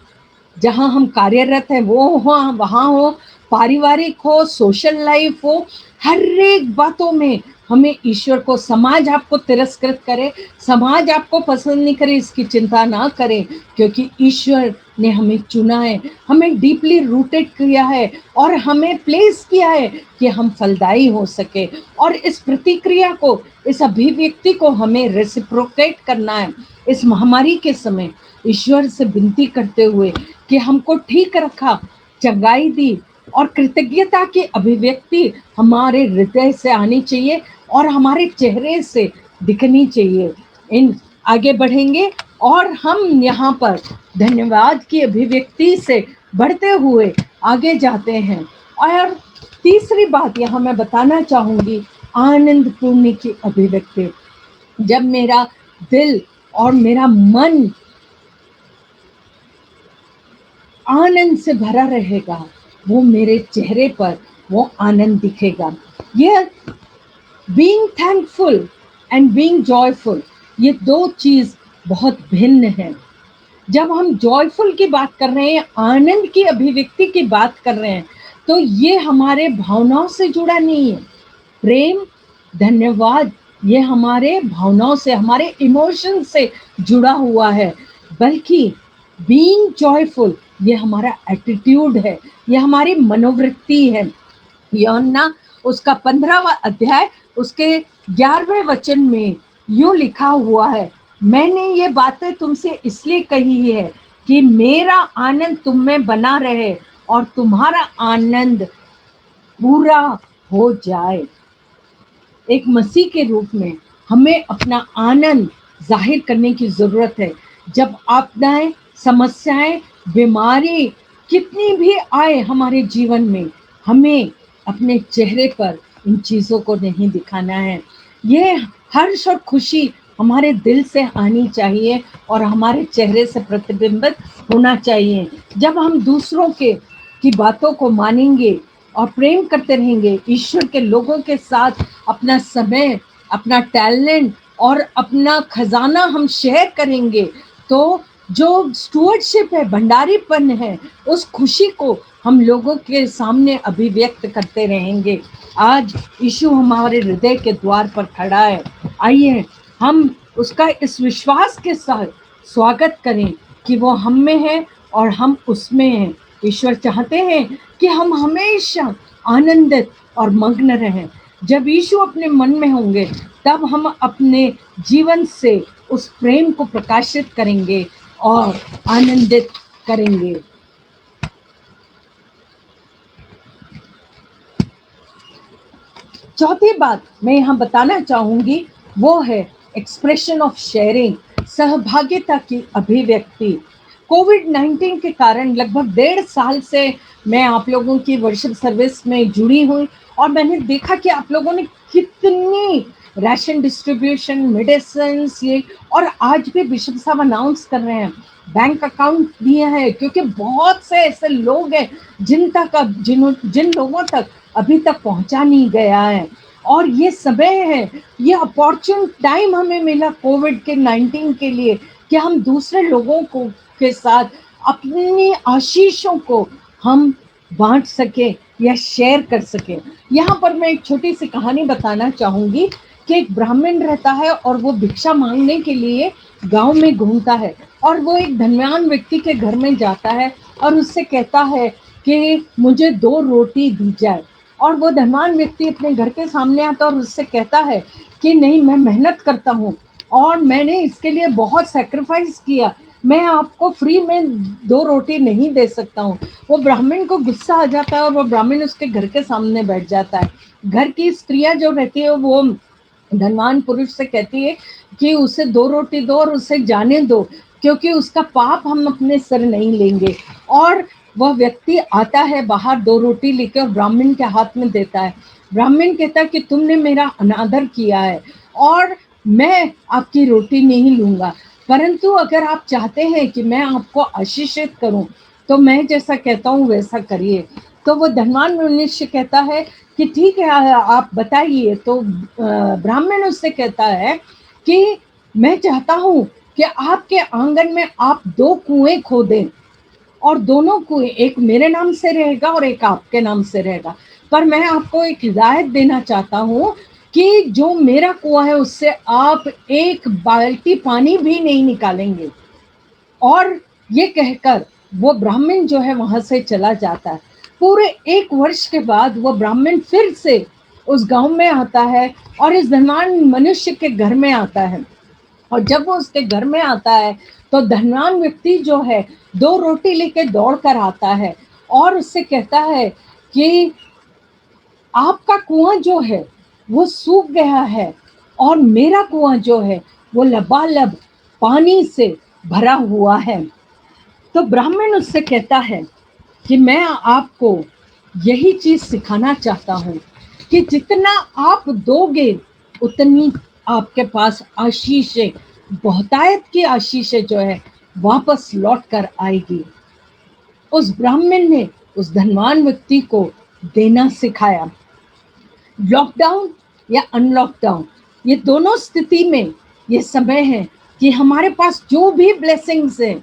जहाँ हम कार्यरत हैं वो हो, वहाँ हो, पारिवारिक हो, सोशल लाइफ हो, हर एक बातों में हमें ईश्वर को, समाज आपको तिरस्कृत करे, समाज आपको पसंद नहीं करे, इसकी चिंता ना करें, क्योंकि ईश्वर ने हमें चुना है, हमें डीपली रूटेड किया है और हमें प्लेस किया है कि हम फलदायी हो सके। और इस प्रतिक्रिया को, इस अभिव्यक्ति को हमें रेसिप्रोकेट करना है। इस महामारी के समय ईश्वर से विनती करते हुए कि हमको ठीक रखा, चंगाई दी, और कृतज्ञता की अभिव्यक्ति हमारे हृदय से आनी चाहिए और हमारे चेहरे से दिखनी चाहिए। इन आगे बढ़ेंगे और हम यहाँ पर धन्यवाद की अभिव्यक्ति से बढ़ते हुए आगे जाते हैं। और तीसरी बात यहाँ मैं बताना चाहूँगी, आनंद पूर्णि की अभिव्यक्ति। जब मेरा दिल और मेरा मन आनंद से भरा रहेगा, वो मेरे चेहरे पर वो आनंद दिखेगा। यह being thankful and being joyful, ये 2 चीज़ बहुत भिन्न हैं। जब हम जॉयफुल की बात कर रहे हैं, आनंद की अभिव्यक्ति की बात कर रहे हैं, तो ये हमारे भावनाओं से जुड़ा नहीं है। प्रेम, धन्यवाद, ये हमारे भावनाओं से, हमारे इमोशन से जुड़ा हुआ है, बल्कि बीइंग जॉयफुल ये हमारा एटीट्यूड है, ये हमारी मनोवृत्ति है। यूहन्ना उसका 15वां अध्याय उसके 11वें वचन में यूं लिखा हुआ है, मैंने ये बातें तुमसे इसलिए कही है कि मेरा आनंद तुम में बना रहे और तुम्हारा आनंद पूरा हो जाए। एक मसीह के रूप में हमें अपना आनंद जाहिर करने की जरूरत है। जब आपदाएं, समस्याएं, बीमारी कितनी भी आए हमारे जीवन में, हमें अपने चेहरे पर इन चीज़ों को नहीं दिखाना है। ये हर्ष और खुशी हमारे दिल से आनी चाहिए और हमारे चेहरे से प्रतिबिंबित होना चाहिए। जब हम दूसरों की बातों को मानेंगे और प्रेम करते रहेंगे, ईश्वर के लोगों के साथ अपना समय, अपना टैलेंट और अपना खजाना हम शेयर करेंगे, तो जो स्टुअर्डशिप है, भंडारीपन है, उस खुशी को हम लोगों के सामने अभिव्यक्त करते रहेंगे। आज यीशु हमारे हृदय के द्वार पर खड़ा है। आइए हम उसका इस विश्वास के साथ स्वागत करें कि वो हम में है और हम उसमें हैं। ईश्वर चाहते हैं कि हम हमेशा आनंदित और मग्न रहें। जब यीशु अपने मन में होंगे तब हम अपने जीवन से उस प्रेम को प्रकाशित करेंगे और आनंदित करेंगे। चौथी बात मैं यहाँ बताना चाहूंगी वो है एक्सप्रेशन ऑफ शेयरिंग, सहभागिता की अभिव्यक्ति। कोविड-19 के कारण लगभग 1.5 साल से मैं आप लोगों की वर्शिप सर्विस में जुड़ी हुई और मैंने देखा कि आप लोगों ने कितनी राशन डिस्ट्रीब्यूशन, मेडिसिन ये, और आज भी बिशप साहब अनाउंस कर रहे हैं बैंक अकाउंट दिए हैं, क्योंकि बहुत से ऐसे लोग हैं जिन लोगों तक अभी तक पहुंचा नहीं गया है। और ये समय है, ये अपॉर्चुन टाइम हमें मिला कोविड के 19 के लिए कि हम दूसरे लोगों को के साथ अपनी आशीषों को हम बांट सके या शेयर कर सके। यहाँ पर मैं एक छोटी सी कहानी बताना चाहूंगी कि एक ब्राह्मण रहता है और वो भिक्षा मांगने के लिए गांव में घूमता है और वो एक धनवान व्यक्ति के घर में जाता है और उससे कहता है कि मुझे 2 रोटी दी जाए। और वो धनवान व्यक्ति अपने घर के सामने आता और उससे कहता है कि नहीं, मैं मेहनत करता हूँ और मैंने इसके लिए बहुत सैक्रिफाइस किया, मैं आपको फ्री में 2 रोटी नहीं दे सकता हूँ। वो ब्राह्मण को गुस्सा आ जाता है और वो ब्राह्मण उसके घर के सामने बैठ जाता है। घर की स्त्रियां जो रहती है वो धनवान पुरुष से कहती है कि उसे 2 रोटी दो और उसे जाने दो, क्योंकि उसका पाप हम अपने सिर नहीं लेंगे। और वह व्यक्ति आता है बाहर 2 रोटी लेकर और ब्राह्मण के हाथ में देता है। ब्राह्मण कहता है कि तुमने मेरा अनादर किया है और मैं आपकी रोटी नहीं लूंगा, परंतु अगर आप चाहते हैं कि मैं आपको आशीषित करूं तो मैं जैसा कहता हूं वैसा करिए। तो वो धनवान मनुष्य कहता है कि ठीक है, आप बताइए। तो ब्राह्मण उससे कहता है कि मैं चाहता हूं कि आपके आंगन में आप 2 कुएं खोदें और दोनों कुएं, एक मेरे नाम से रहेगा और एक आपके नाम से रहेगा, पर मैं आपको एक हिदायत देना चाहता हूँ कि जो मेरा कुआं है उससे आप 1 बाल्टी पानी भी नहीं निकालेंगे। और ये कहकर वो ब्राह्मण जो है वहां से चला जाता है। पूरे 1 वर्ष के बाद वो ब्राह्मण फिर से उस गांव में आता है और इस धनवान मनुष्य के घर में आता है। और जब वो उसके घर में आता है तो धनवान व्यक्ति जो है 2 रोटी लेके दौड़ कर आता है और उससे कहता है कि आपका कुआं जो है वो सूख गया है और मेरा कुआं जो है वो लबालब पानी से भरा हुआ है। तो ब्राह्मण उससे कहता है कि मैं आपको यही चीज सिखाना चाहता हूँ कि जितना आप दोगे उतनी आपके पास आशीषें, बहुतायत की आशीषें जो है वापस लौट कर आएगी। उस ब्राह्मण ने उस धनवान व्यक्ति को देना सिखाया। लॉकडाउन या अनलॉकडाउन, ये दोनों स्थिति में ये समय है कि हमारे पास जो भी ब्लेसिंग्स हैं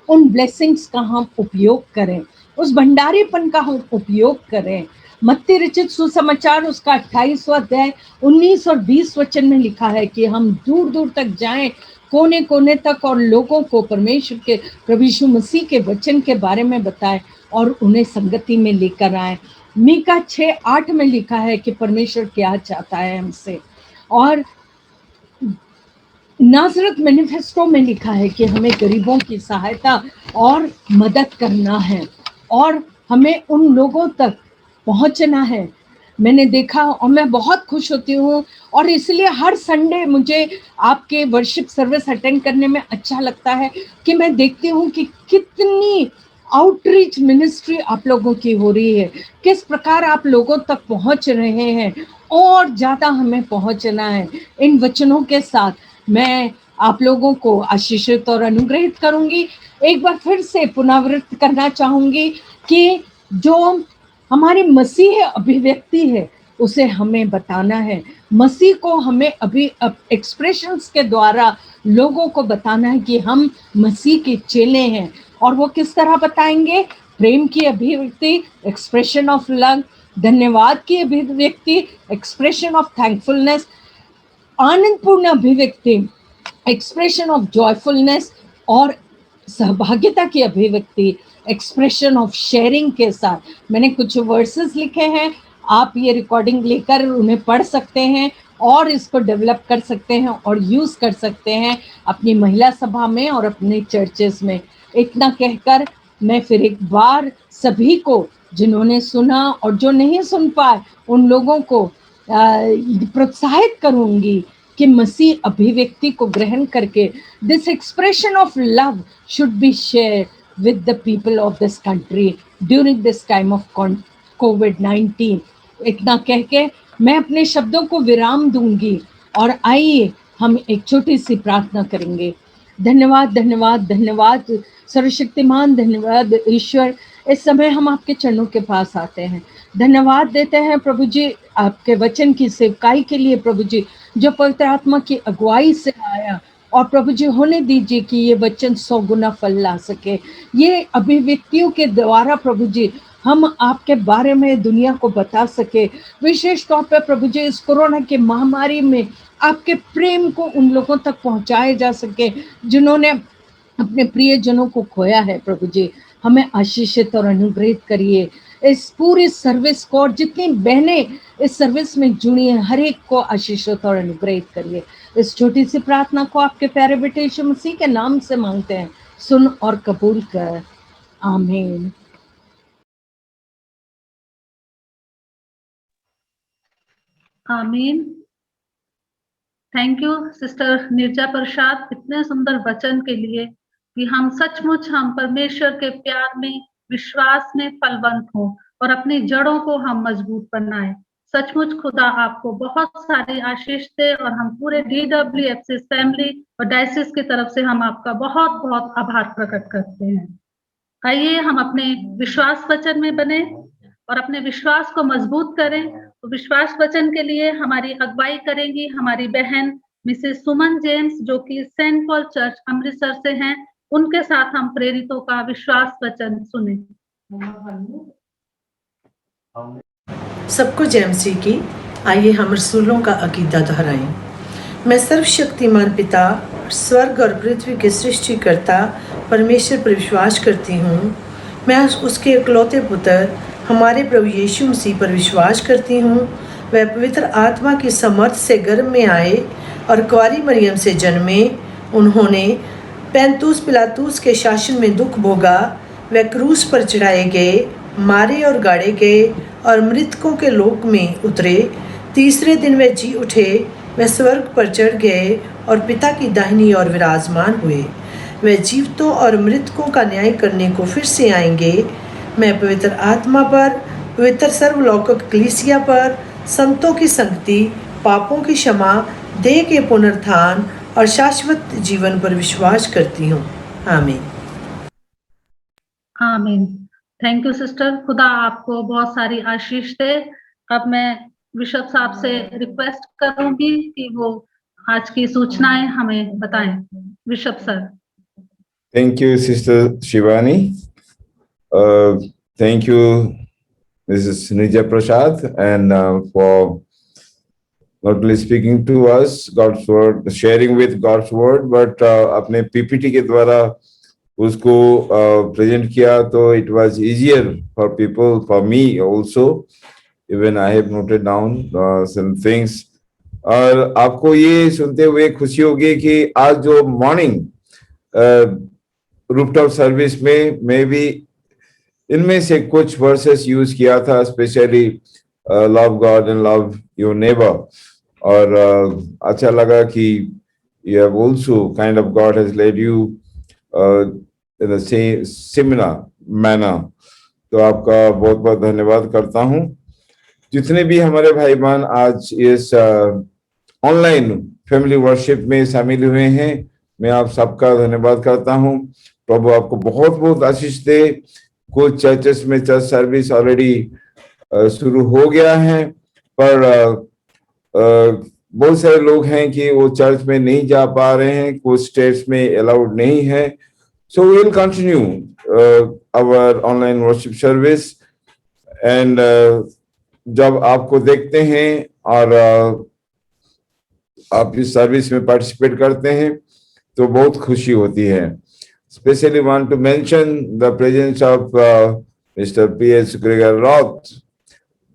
उन ब्लेसिंग्स का हम उपयोग करें, उस भंडारीपन का हम उपयोग करें। मत्ती रचित सुसमाचार उसका 28वां अध्याय 19 और 20 वचन में लिखा है कि हम दूर दूर तक जाएं, कोने कोने तक, और लोगों को परमेश्वर के, प्रभु यीशु मसीह के वचन के बारे में बताएं और उन्हें संगति में लेकर आए। मीका 6:8 में लिखा है कि परमेश्वर क्या चाहता है हमसे। और नाज़रत मैनिफेस्टो में लिखा है कि हमें गरीबों की सहायता और मदद करना है और हमें उन लोगों तक पहुंचना है। मैंने देखा और मैं बहुत खुश होती हूँ और इसलिए हर संडे मुझे आपके वर्शिप सर्विस अटेंड करने में अच्छा लगता है कि मैं देखती हूँ कि कितनी आउटरीच मिनिस्ट्री आप लोगों की हो रही है, किस प्रकार आप लोगों तक पहुंच रहे हैं और ज़्यादा हमें पहुंचना है। इन वचनों के साथ मैं आप लोगों को आशीषित और अनुग्रहित करूंगी। एक बार फिर से पुनरावृत्त करना चाहूंगी कि जो हमारी मसीह अभिव्यक्ति है उसे हमें बताना है। मसीह को हमें अभी एक्सप्रेशंस के द्वारा लोगों को बताना है कि हम मसीह के चेले हैं। और वो किस तरह बताएंगे? प्रेम की अभिव्यक्ति, एक्सप्रेशन ऑफ लव, धन्यवाद की अभिव्यक्ति, एक्सप्रेशन ऑफ थैंकफुलनेस, आनंदपूर्ण अभिव्यक्ति, एक्सप्रेशन ऑफ जॉयफुलनेस, और सहभागिता की अभिव्यक्ति, एक्सप्रेशन ऑफ शेयरिंग के साथ। मैंने कुछ वर्सेस लिखे हैं, आप ये रिकॉर्डिंग लेकर उन्हें पढ़ सकते हैं और इसको डेवलप कर सकते हैं और यूज़ कर सकते हैं अपनी महिला सभा में और अपने चर्चेस में। इतना कहकर मैं फिर एक बार सभी को, जिन्होंने सुना और जो नहीं सुन पाए, उन लोगों को प्रोत्साहित करूंगी कि मसीह अभिव्यक्ति को ग्रहण करके this expression of love should be share with the people of this country during this time of कोविड-19। इतना कह के मैं अपने शब्दों को विराम दूंगी और आइए हम एक छोटी सी प्रार्थना करेंगे। धन्यवाद, धन्यवाद, धन्यवाद सर्वशक्तिमान, धन्यवाद ईश्वर। इस समय हम आपके चरणों के पास आते हैं, धन्यवाद देते हैं प्रभु जी आपके वचन की सेवकाई के लिए प्रभु जी, जो पवित्र आत्मा की अगुवाई से आया। और प्रभु जी होने दीजिए कि ये वचन 100 गुना फल ला सके। ये अभिव्यक्तियों के द्वारा प्रभु जी हम आपके बारे में दुनिया को बता सके। विशेष तौर पर प्रभु जी इस कोरोना की महामारी में आपके प्रेम को उन लोगों तक पहुंचाया जा सके जिन्होंने अपने प्रियजनों को खोया है। प्रभु जी हमें आशीषित और अनुग्रहित करिए इस पूरी सर्विस को, और जितनी बहनें इस सर्विस में जुड़ी हैं हर एक को आशीषित और अनुग्रहित करिए। इस छोटी सी प्रार्थना को आपके प्यारे बेटे यीशु मसीह के नाम से मांगते हैं, सुन और कबूल कर, आमीन। आमीन। थैंक यू सिस्टर निर्जा प्रसाद इतने सुंदर वचन के लिए कि हम सचमुच हम परमेश्वर के प्यार में, विश्वास में फलवंत हों और अपनी जड़ों को हम मजबूत बनाएं। सचमुच खुदा आपको बहुत सारी आशीष दे और हम पूरे DWFC फैमिली और डायसिस की तरफ से हम आपका बहुत बहुत आभार प्रकट करते हैं। आइए हम अपने विश्वास वचन में बने और अपने विश्वास को मजबूत करें। तो विश्वास वचन के लिए हमारी अगुवाई करेंगी हमारी बहन मिसेस सुमन जेम्स, जो कि सेंट पॉल चर्च अमृतसर से हैं। उनके साथ हम प्रेरितों का विश्वास वचन सुने। सबको जय मसीह की। आइए हम रसूलों का अकीदा दोहराएं। मैं सर्वशक्तिमान पिता, स्वर्ग और पृथ्वी के सृष्टिकर्ता परमेश्वर पर विश्वास करती हूँ। मैं उसके इकलौते पुत्र हमारे प्रभु यीशु मसीह पर विश्वास करती हूँ। वह पवित्र आत्मा की समर्थ से गर्भ में आए और कुंवारी मरियम से जन्मे। उन्होंने पैंतुस पिलातुस के शासन में दुख भोगा। वह क्रूस पर चढ़ाए गए, मारे और गाड़े गए और मृतकों के लोक में उतरे। तीसरे दिन वे जी उठे। वे स्वर्ग पर चढ़ गए और पिता की दाहिनी ओर विराजमान हुए। वे जीवितों और मृतकों का न्याय करने को फिर से आएंगे। मैं पवित्र आत्मा पर, पवित्र सर्वलौकिक कलीसिया पर, संतों की संगति, पापों की क्षमा, देह के पुनरुत्थान और शाश्वत जीवन पर विश्वास करती हूँ। आमीन। आमीन। थैंक यू सिस्टर, खुदा आपको बहुत सारी आशीष दे। अब मैं बिशप साहब से रिक्वेस्ट करूंगी कि वो आज की सूचनाएं हमें बताएं। Bishop sir. Thank you, Sister Shivani. Thank you, Mrs. Nija Prasad, and for not only speaking to us God's word, sharing with God's word, but अपने PPT के द्वारा उसको present किया, तो it was easier for people, for me also. Even I have noted down some things. और आपको ये सुनते हुए खुशी होगी कि आज जो मॉर्निंग रूफटॉप सर्विस में मैं भी इनमें से कुछ वर्सेस यूज किया था, specially love God and love your neighbour. और अच्छा लगा कि you have also kind of God has led you in the same similar manner. तो आपका बहुत बहुत धन्यवाद करता हूँ। जितने भी हमारे भाई बहन आज इस ऑनलाइन फैमिली वर्शिप में शामिल हुए हैं, मैं आप सबका धन्यवाद करता हूँ। प्रभु आपको बहुत बहुत आशीष दे। कुछ चर्चेस में चर्च सर्विस ऑलरेडी शुरू हो गया है पर बहुत सारे लोग हैं कि वो चर्च में नहीं जा पा रहे हैं, कुछ स्टेट्स में अलाउड नहीं है. So we will continue our online worship service, and जब आपको देखते हैं और आप इस सर्विस में पार्टिसिपेट करते हैं तो बहुत खुशी होती है. Especially want to mention the presence of Mr. P.S. Gregor Roth,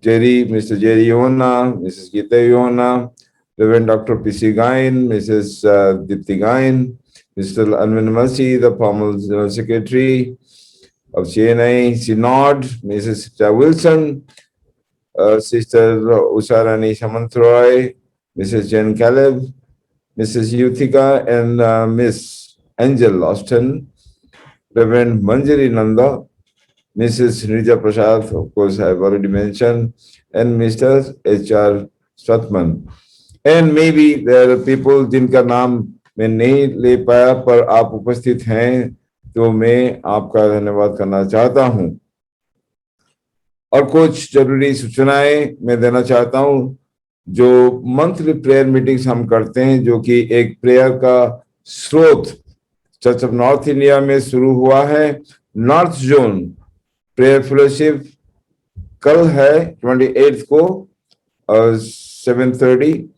Mr. Jerry Yona, Mrs. Gita Yona, Reverend Dr. P.C. Gain, Mrs. Dipti Gain, Mr. Anwin Mercy, the former General Secretary of CNI Synod, Mrs. Wilson, Sister Usharani Samantroy, Mrs. Jen Caleb, Mrs. Yuthika, and Miss Angel Austin, Reverend Manjari Nanda, Mrs. Nija Prasad, of course, I have already mentioned, and Mr. H.R. Swatman. And maybe there are people जिनका नाम मैं नहीं ले पाया पर आप उपस्थित हैं तो मैं आपका धन्यवाद करना चाहता हूं. और कुछ जरूरी सूचनाएं मैं देना चाहता हूं. जो मंथली प्रेयर मीटिंग्स हम करते हैं, जो कि एक प्रेयर का स्रोत चर्च ऑफ नॉर्थ इंडिया में शुरू हुआ है. नॉर्थ जोन प्रेयर फेलोशिप कल है 28 को 7:30.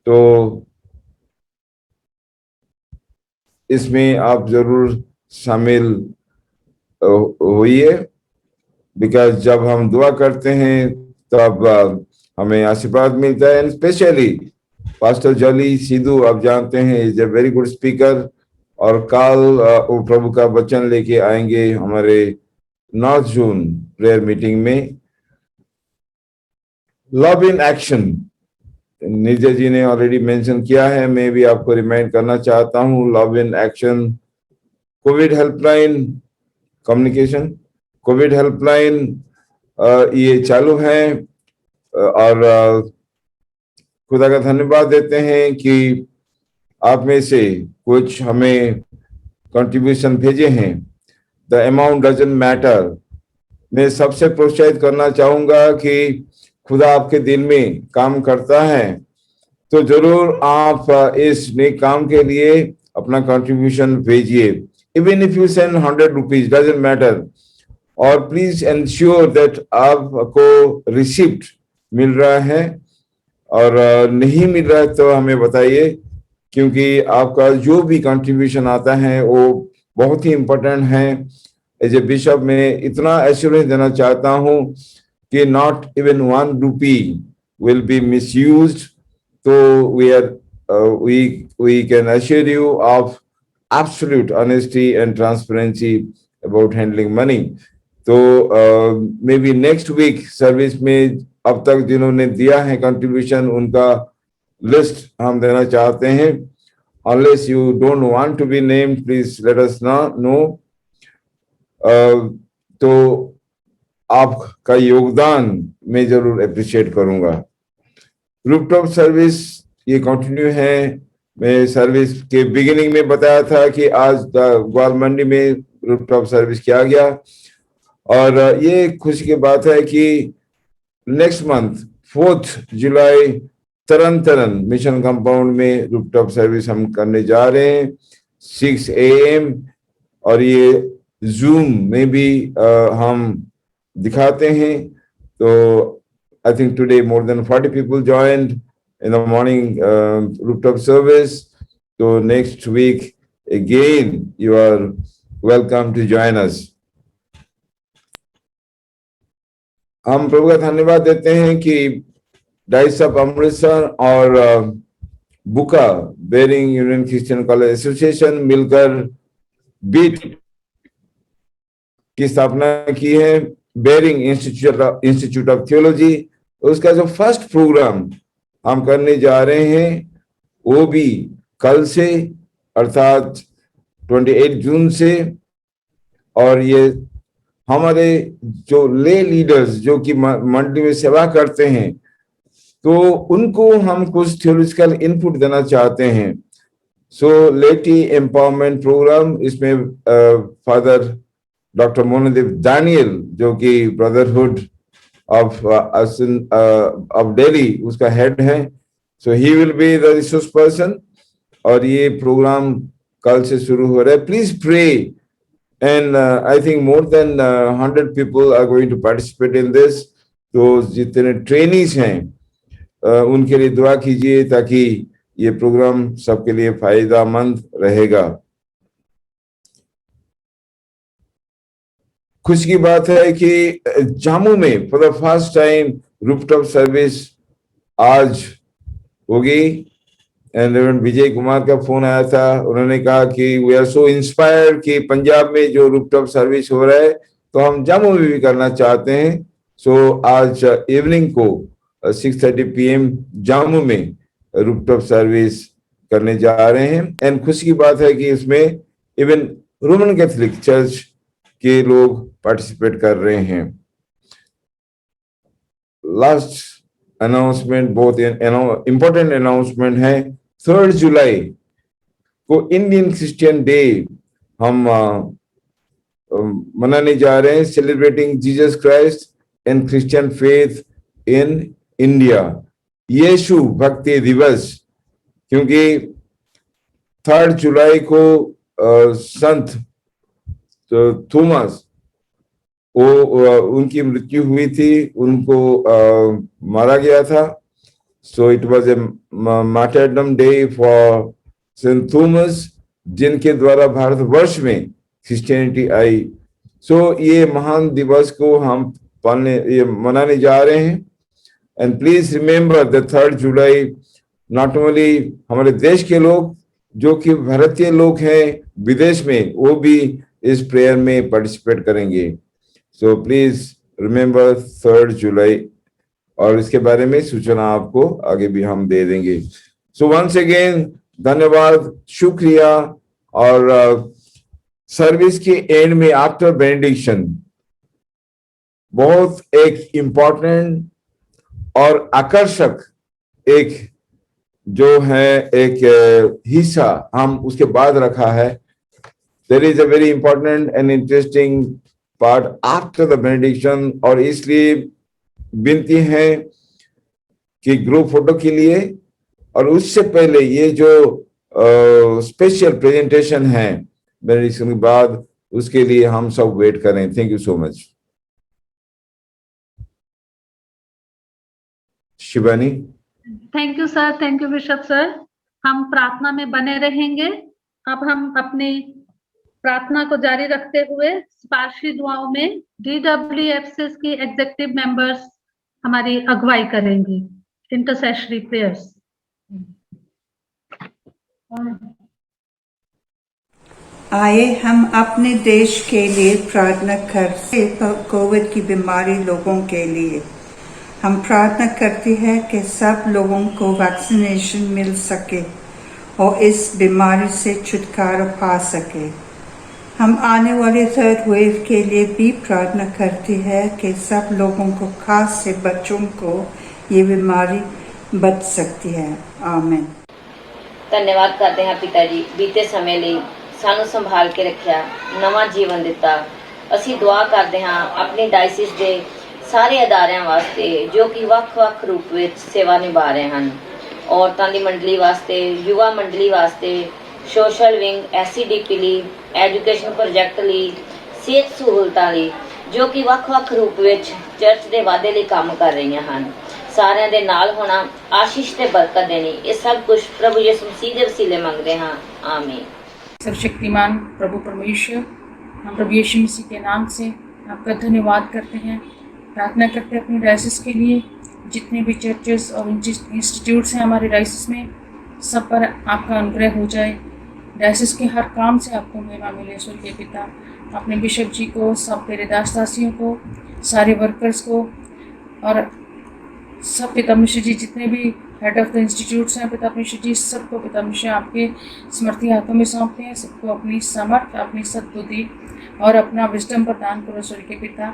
तो इसमें आप जरूर शामिल होइए, बिकॉज जब हम दुआ करते हैं तब हमें आशीर्वाद मिलता है. एंड स्पेशली पास्टर जली सिद्धू, आप जानते हैं, is a very good speaker, और कल वो प्रभु का वचन लेके आएंगे हमारे नॉर्थ जोन प्रेयर मीटिंग में. लव इन एक्शन, निजय जी ने ऑलरेडी मेंशन किया है, मैं भी आपको रिमाइंड करना चाहता हूं. Love in action Covid helpline communication, Covid helpline ये चालू है. और खुदा का धन्यवाद देते हैं कि आप में से कुछ हमें कंट्रीब्यूशन भेजे हैं. The amount doesn't matter. मैं सबसे प्रोत्साहित करना चाहूंगा कि खुदा आपके दिल में काम करता है तो जरूर आप इस नेक काम के लिए अपना कंट्रीब्यूशन भेजिए. Even if you send 100 rupees, doesn't matter. और प्लीज एंश्योर दैट आपको रिसिप्ट मिल रहा है, और नहीं मिल रहा है तो हमें बताइए, क्योंकि आपका जो भी कंट्रीब्यूशन आता है वो बहुत ही इम्पोर्टेंट है. एज ए बिशप मैं इतना एश्योरेंस देना चाहता हूँ कि not even 1 rupee will be misused. So we can assure you of absolute honesty and transparency about handling money. तो maybe next week सर्विस में अब तक जिन्होंने दिया है कंट्रीब्यूशन उनका लिस्ट हम देना चाहते हैं. Unless you don't want to be named, please let us know. तो आपका योगदान मैं जरूर अप्रिशिएट करूंगा. रूफटॉप सर्विस ये कंटिन्यू है. मैं सर्विस के बिगिनिंग में बताया था कि आज ग्वाल मंडी में रूफटॉप सर्विस किया गया, और ये खुशी की बात है कि नेक्स्ट मंथ 4 जुलाई तरन मिशन कंपाउंड में रूफटॉप सर्विस हम करने जा रहे हैं 6 AM. और ये जूम में भी हम दिखाते हैं. तो I think today more than 40 people joined in the morning rooftop service. So next week again you are welcome to join us. हम प्रभु का धन्यवाद देते हैं कि डाइस ऑफ अमृतसर और बुका बेरिंग यूनियन क्रिश्चियन कॉलेज एसोसिएशन मिलकर बीट की स्थापना की है. बेरिंग इंस्टीट्यूट ऑफ थियोलॉजी, उसका जो फर्स्ट प्रोग्राम हम करने जा रहे हैं वो भी कल से अर्थात 28 जून से. और ये हमारे जो ले लीडर्स जो कि मंडली में सेवा करते हैं तो उनको हम कुछ थियोलॉजिकल इनपुट देना चाहते हैं. सो लेटी एम्पावरमेंट प्रोग्राम, इसमें फादर डॉक्टर मोहनदेव दानियल जो कि ब्रदरहुड ऑफ दिल्ली उसका हेड है, so he will be the resource person. और ये प्रोग्राम कल से शुरू हो रहा है। Please pray, and I think more than 100 people are going to participate in this. तो जितने ट्रेनीज हैं उनके लिए दुआ कीजिए ताकि ये प्रोग्राम सबके लिए फायदेमंद रहेगा। खुशी की बात है कि जम्मू में for the first time rooftop service आज होगी। एंड विजय कुमार का फोन आया था, उन्होंने कहा कि वी आर सो इंस्पायर्ड कि पंजाब में जो रूफटॉप सर्विस हो रहा है तो हम जम्मू में भी करना चाहते हैं। सो आज इवनिंग को 6:30 PM जम्मू में रूफटॉप सर्विस करने जा रहे हैं। एंड खुशी की बात है कि इसमें इवन रोमन कैथोलिक चर्च के लोग पार्टिसिपेट कर रहे हैं। लास्ट अनाउंसमेंट, बहुत इंपॉर्टेंट अनाउंसमेंट है। 3 जुलाई को इंडियन क्रिश्चियन डे हम मनाने जा रहे हैं, celebrating Jesus Christ and Christian faith in India, यीशु भक्ति दिवस। क्योंकि 3 जुलाई को संत थॉमस उनकी मृत्यु हुई थी, उनको मारा गया था। So it was a martyrdom day for Saint Thomas, जिनके द्वारा भारतवर्ष में क्रिश्चियनिटी आई। सो ये महान दिवस को हम मनाने जा रहे हैं। And please remember the 3 July, not only हमारे देश के लोग जो कि भारतीय लोग हैं विदेश में, वो भी इस प्रेयर में पार्टिसिपेट करेंगे। सो प्लीज रिमेम्बर 3 जुलाई, और इसके बारे में सूचना आपको आगे भी हम दे देंगे। सो वंस अगेन धन्यवाद, शुक्रिया। और सर्विस के एंड में आफ्टर बेनेडिक्शन बहुत एक इम्पोर्टेंट और आकर्षक एक जो है एक हिस्सा हम उसके बाद रखा है। There is a very important and interesting part after the benediction, और इसलिए विनती है कि ग्रुप फोटो के लिए और उससे पहले ये जो स्पेशल प्रेजेंटेशन है बेनेडिक्शन के बाद, उसके लिए हम सब वेट करें। Thank you so much. Shivani. Thank you sir, thank you bishop sir. हम प्रार्थना में बने रहेंगे। अब हम अपनी प्रार्थना को जारी रखते हुए सिफारिशी दुआओं में DWFCS की एग्जीक्यूटिव मेंबर्स हमारी अगुवाई करेंगे, इंटरसेशरी प्रेयर्स। आइए हम अपने देश के लिए प्रार्थना करते हैं। कोविड की बीमारी लोगों के लिए हम प्रार्थना करते हैं कि सब लोगों को वैक्सीनेशन मिल सके और इस बीमारी से छुटकारा पा सके। हम आने वाले 3rd वेव के लिए भी प्रार्थना करते हैं कि सब लोगों को, खास से बच्चों को, ये बीमारी बच सकती है। आमीन। ਧੰਨਵਾਦ ਕਰਦੇ ਹਾਂ ਪਿਤਾ ਜੀ, ਬੀਤੇ ਸਮੇਂ ਲਈ ਸਾਨੂੰ ਸੰਭਾਲ ਕੇ ਰੱਖਿਆ, ਨਵਾਂ ਜੀਵਨ ਦਿੱਤਾ। ਅਸੀਂ ਦੁਆ ਕਰਦੇ ਹਾਂ ਆਪਣੀ ਡਾਇਸਿਸ ਦੇ ਸਾਰੇ ਅਦਾਰਿਆਂ ਵਾਸਤੇ ਜੋ ਕਿ ਵੱਖ-ਵੱਖ ਰੂਪ ਵਿੱਚ ਸੇਵਾ ਨਿਭਾ ਰਹੇ ਹਨ। ਔਰਤਾਂ ਦੀ ਮੰਡਲੀ ਵਾਸਤੇ, ਯੁਵਾ ਮੰਡਲੀ ਵਾਸਤੇ, ਸੋਸ਼ਲ ਵਿੰਗ, SCDP ਲਈ, ਐਜੂਕੇਸ਼ਨ ਪ੍ਰੋਜੈਕਟ ਲਈ, ਸਿਹਤ ਸਹੂਲਤਾਂ ਲਈ, ਜੋ ਕਿ ਵੱਖ-ਵੱਖ ਰੂਪ ਵਿੱਚ ਚਰਚ ਦੇ ਵਾਧੇ ਲਈ ਕੰਮ ਕਰ ਰਹੀਆਂ ਹਨ। ਸਾਰਿਆਂ ਦੇ ਨਾਲ ਹੋਣਾ, आशीष ਤੇ बरकत देनी, ये सब कुछ प्रभु यीशु मसीह के वसीले मांगते हैं। आमीन। सर्वशक्तिमान प्रभु परमेश्वर, हम प्रभु यीशु मसीह के नाम से आपका धन्यवाद करते हैं, प्रार्थना करते हैं अपनी डायसिस के लिए। जितने भी चर्चेस और इंस्टीट्यूट्स हैं हमारे डायसिस में, सब पर आपका अनुग्रह हो जाए। डायसिस के हर काम से आपको महिमा मिले। स्वर्गीय पिता, अपने बिशप जी को, सब तेरे दास-दासियों को, सारे वर्कर्स को, और सब पिता परमेश्वर जी जितने भी हेड ऑफ द इंस्टीट्यूट्स हैं पिता परमेश्वर जी, सबको पिता परमेश्वर आपके समर्थी हाथों में सौंपते हैं। सबको अपनी समर्थ, अपनी सद्बुद्धि और अपना विजडम प्रदान करो स्वर्गीय पिता।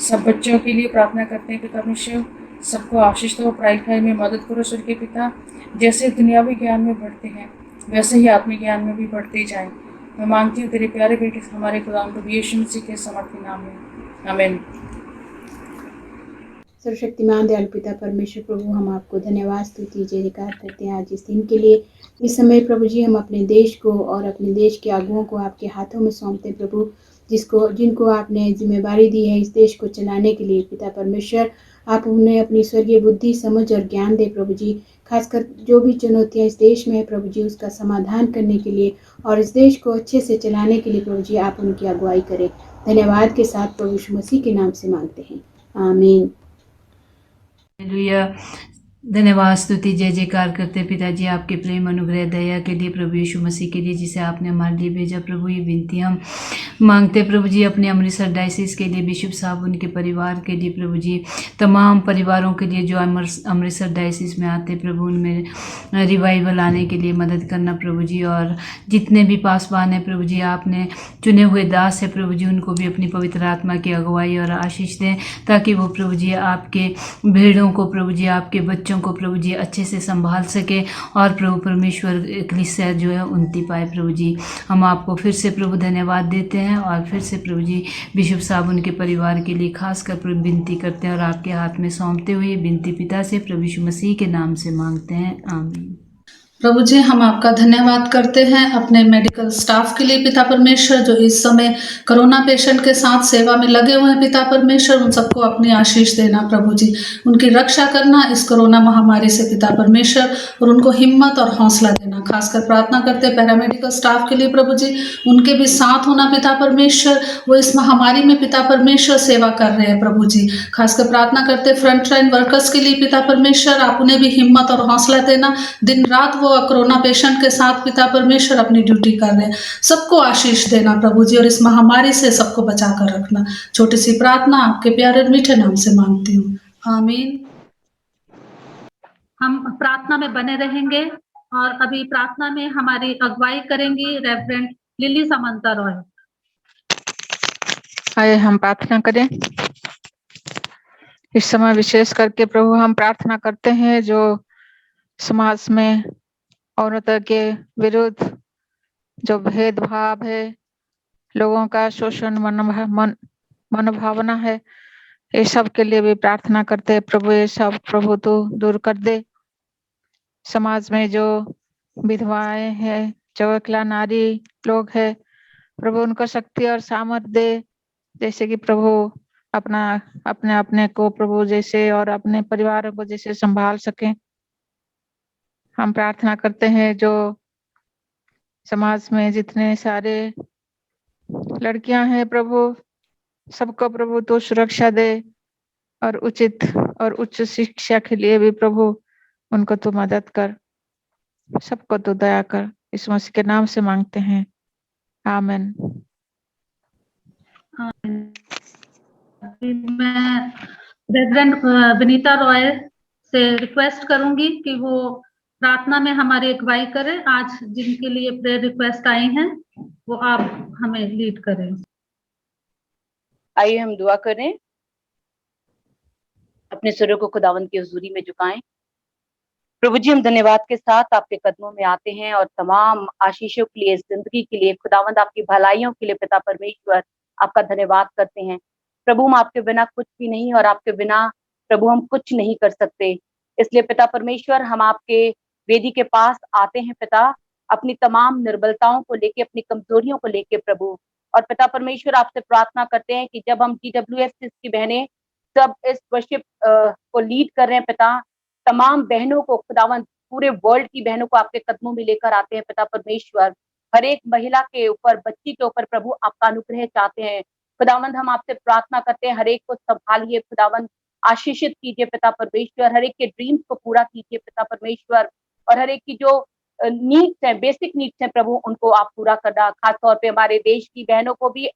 सब बच्चों के लिए प्रार्थना करते हैं पिता परमेश्वर, सबको आशीष दो, पढ़ाई लिखाई में मदद करो स्वर्गीय पिता। जैसे दुनियावी ज्ञान में बढ़ते हैं वैसे ही आत्मिक ज्ञान में भी बढ़ते जाएं। मैं मांगती हूँ तेरे प्यारे बेटे हमारे खुदा प्रभु यीशु मसीह के समर्थी नाम में, आमीन। सर्वशक्तिमान दयालु पिता परमेश्वर प्रभु, हम आपको धन्यवाद स्तुति जय जयकार करते हैं आज इस दिन के लिए। इस समय प्रभु जी हम अपने देश को और अपने देश के आगुओं को आपके हाथों में सौंपते हैं प्रभु, जिनको आपने जिम्मेवारी दी है इस देश को चलाने के लिए। पिता परमेश्वर, आप उन्हें अपनी स्वर्गीय बुद्धि, समझ और ज्ञान दे प्रभु जी। खासकर जो भी चुनौतियां इस देश में है प्रभु जी, उसका समाधान करने के लिए और इस देश को अच्छे से चलाने के लिए प्रभु जी आप उनकी अगुवाई करें। धन्यवाद के साथ प्रभु यीशु मसीह के नाम से मांगते हैं, आमीन। हालेलुया। धन्यवाद स्तुति जय जयकार करते पिताजी आपके प्रेम अनुग्रह दया के लिए, प्रभु यीशु मसीह के लिए जिसे आपने हमारे लिए भेजा। प्रभु ये विनती हम मांगते प्रभु जी अपने अमृतसर डायसिस के लिए, बिशप साहब उनके परिवार के लिए, प्रभु जी तमाम परिवारों के लिए जो अमृतसर डायसिस में आते प्रभु, उनमें रिवाइवल आने के लिए मदद करना प्रभु जी। और जितने भी पासवान हैं प्रभु जी, आपने चुने हुए दास है प्रभु जी, उनको भी अपनी पवित्र आत्मा की अगुवाई और आशीष दें, ताकि वो प्रभु जी आपके भेड़ों को प्रभु जी, आपके बच्चों को प्रभु जी अच्छे से संभाल सके और प्रभु परमेश्वर कलीसिया जो है उन्नति पाए प्रभु जी। हम आपको फिर से प्रभु धन्यवाद देते हैं और फिर से प्रभु जी बिशप साहब उनके परिवार के लिए खास कर प्रभु विनती करते हैं और आपके हाथ में सौंपते हुए विनती पिता से प्रभु यीशु मसीह के नाम से मांगते हैं, आमीन। प्रभु जी हम आपका धन्यवाद करते हैं अपने मेडिकल स्टाफ के लिए पिता परमेश्वर, जो इस समय कोरोना पेशेंट के साथ सेवा में लगे हुए हैं पिता परमेश्वर। उन सबको अपनी आशीष देना प्रभु जी, उनकी रक्षा करना इस कोरोना महामारी से पिता परमेश्वर, और उनको हिम्मत और हौसला देना। खासकर प्रार्थना करते पैरामेडिकल स्टाफ के लिए प्रभु जी, उनके भी साथ होना पिता परमेश्वर। वो इस महामारी में पिता परमेश्वर सेवा कर रहे हैं प्रभु जी। खासकर प्रार्थना करते फ्रंट लाइन वर्कर्स के लिए पिता परमेश्वर, आप उन्हें भी हिम्मत और हौसला देना। दिन रात वो कोरोना पेशेंट के साथ पिता परमेश्वर अपनी ड्यूटी कर रहे हैं। सबको आशीष देना प्रभु जी और इस महामारी से सबको बचा कर रखना। छोटी सी प्रार्थना आपके प्यारे मीठे नाम से मांगती हूँ, आमीन। हम प्रार्थना में बने रहेंगे और अभी प्रार्थना में हमारी अगुवाई करेंगी रेवरेंड लिली समंता रॉय। आइए हम प्रार्थना करें। इस समय विशेष करके प्रभु हम प्रार्थना करते हैं जो समाज में औरतों के विरुद्ध जो भेदभाव है, लोगों का शोषण मनोभावना है, ये सब के लिए भी प्रार्थना करते हैं प्रभु। ये सब प्रभु तो दूर कर दे। समाज में जो विधवाएं हैं, जो अकेला नारी लोग हैं प्रभु, उनको शक्ति और सामर्थ्य दे, जैसे कि प्रभु अपने को प्रभु जैसे और अपने परिवारों को जैसे संभाल सकें। हम प्रार्थना करते हैं जो समाज में जितने सारे लड़कियां हैं प्रभु, सबको प्रभु तो सुरक्षा दे और उचित और उच्च शिक्षा के लिए भी प्रभु उनको तो मदद कर, सबको तो दया कर। इस मसीह के नाम से मांगते हैं, आमीन। मैं रेवरेंड विनीता रॉय से रिक्वेस्ट करूंगी कि वो प्रार्थना में हमारी अगुवाई करें। आज जिनके लिए प्रेयर रिक्वेस्ट आई हैं वो आप हमें लीड करें। आइए हम दुआ करें, अपने सिरों को खुदावंद की हुजूरी में झुकाएं। प्रभु जी हम धन्यवाद के साथ आपके कदमों में आते हैं और तमाम आशीषों के लिए, जिंदगी के लिए, खुदावंद आपकी भलाइयों के लिए पिता परमेश्वर आपका धन्यवाद करते हैं। प्रभु हम आपके बिना कुछ भी नहीं और आपके बिना प्रभु हम कुछ नहीं कर सकते। इसलिए पिता परमेश्वर हम आपके वेदी के पास आते हैं पिता, अपनी तमाम निर्बलताओं को लेके, अपनी कमजोरियों को लेके प्रभु। और पिता परमेश्वर आपसे प्रार्थना करते हैं कि जब हम GWS की बहनें सब इस वर्शिप को लीड कर रहे हैं पिता, तमाम बहनों को खुदावंद, पूरे वर्ल्ड की बहनों को आपके कदमों में लेकर आते हैं पिता परमेश्वर। हर एक महिला के ऊपर, बच्ची के ऊपर प्रभु आपका अनुग्रह चाहते हैं खुदावंद। हम आपसे प्रार्थना करते हैं, हर एक को संभालिए खुदावंद, आशीषित कीजिए पिता परमेश्वर, हर एक के ड्रीम्स को पूरा कीजिए पिता परमेश्वर, और हर एक की जो नीड्स हैं, बेसिक नीड्स हैं प्रभु, उनको आप पूरा करना। खासतौर पे हमारे देश की बहनों को भी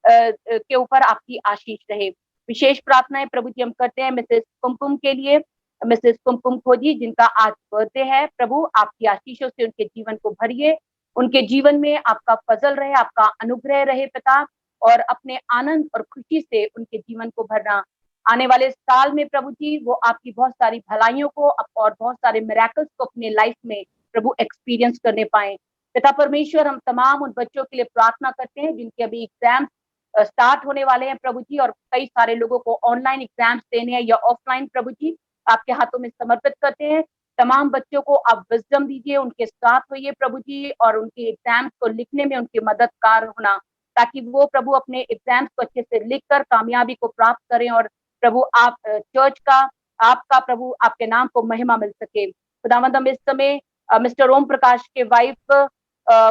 के ऊपर आपकी आशीष रहे। विशेष प्रार्थनाएं प्रभु जी हम करते हैं मिसेस कुमकुम के लिए, मिसेस कुमकुम खोजी जिनका आज बर्थडे है प्रभु, आपकी आशीषों से उनके जीवन को भरिए, उनके जीवन में आपका फजल रहे, आपका अनुग्रह रहे पिता, और अपने आनंद और खुशी से उनके जीवन को भरना। आने वाले साल में प्रभु जी वो आपकी बहुत सारी भलाइयों को और बहुत सारे मिरेकल्स को अपने लाइफ में प्रभु एक्सपीरियंस करने पाए। पिता परमेश्वर हम तमाम उन बच्चों के लिए प्रार्थना करते हैं जिनके अभी एग्जाम स्टार्ट होने वाले हैं प्रभु जी, और कई सारे लोगों को ऑनलाइन एग्जाम्स देने हैं या ऑफलाइन, प्रभु जी आपके हाथों में समर्पित करते हैं। तमाम बच्चों को आप विजडम दीजिए, उनके साथ होइए प्रभु जी, और उनके एग्जाम्स को लिखने में उनके मददगार होना, ताकि वो प्रभु अपने एग्जाम्स को अच्छे से लिखकर कामयाबी को प्राप्त करें, और प्रभु आप चर्च का, आपका प्रभु आपके नाम को महिमा मिल सके। खुदावंद हम इस समय मिस्टर ओम प्रकाश के वाइफ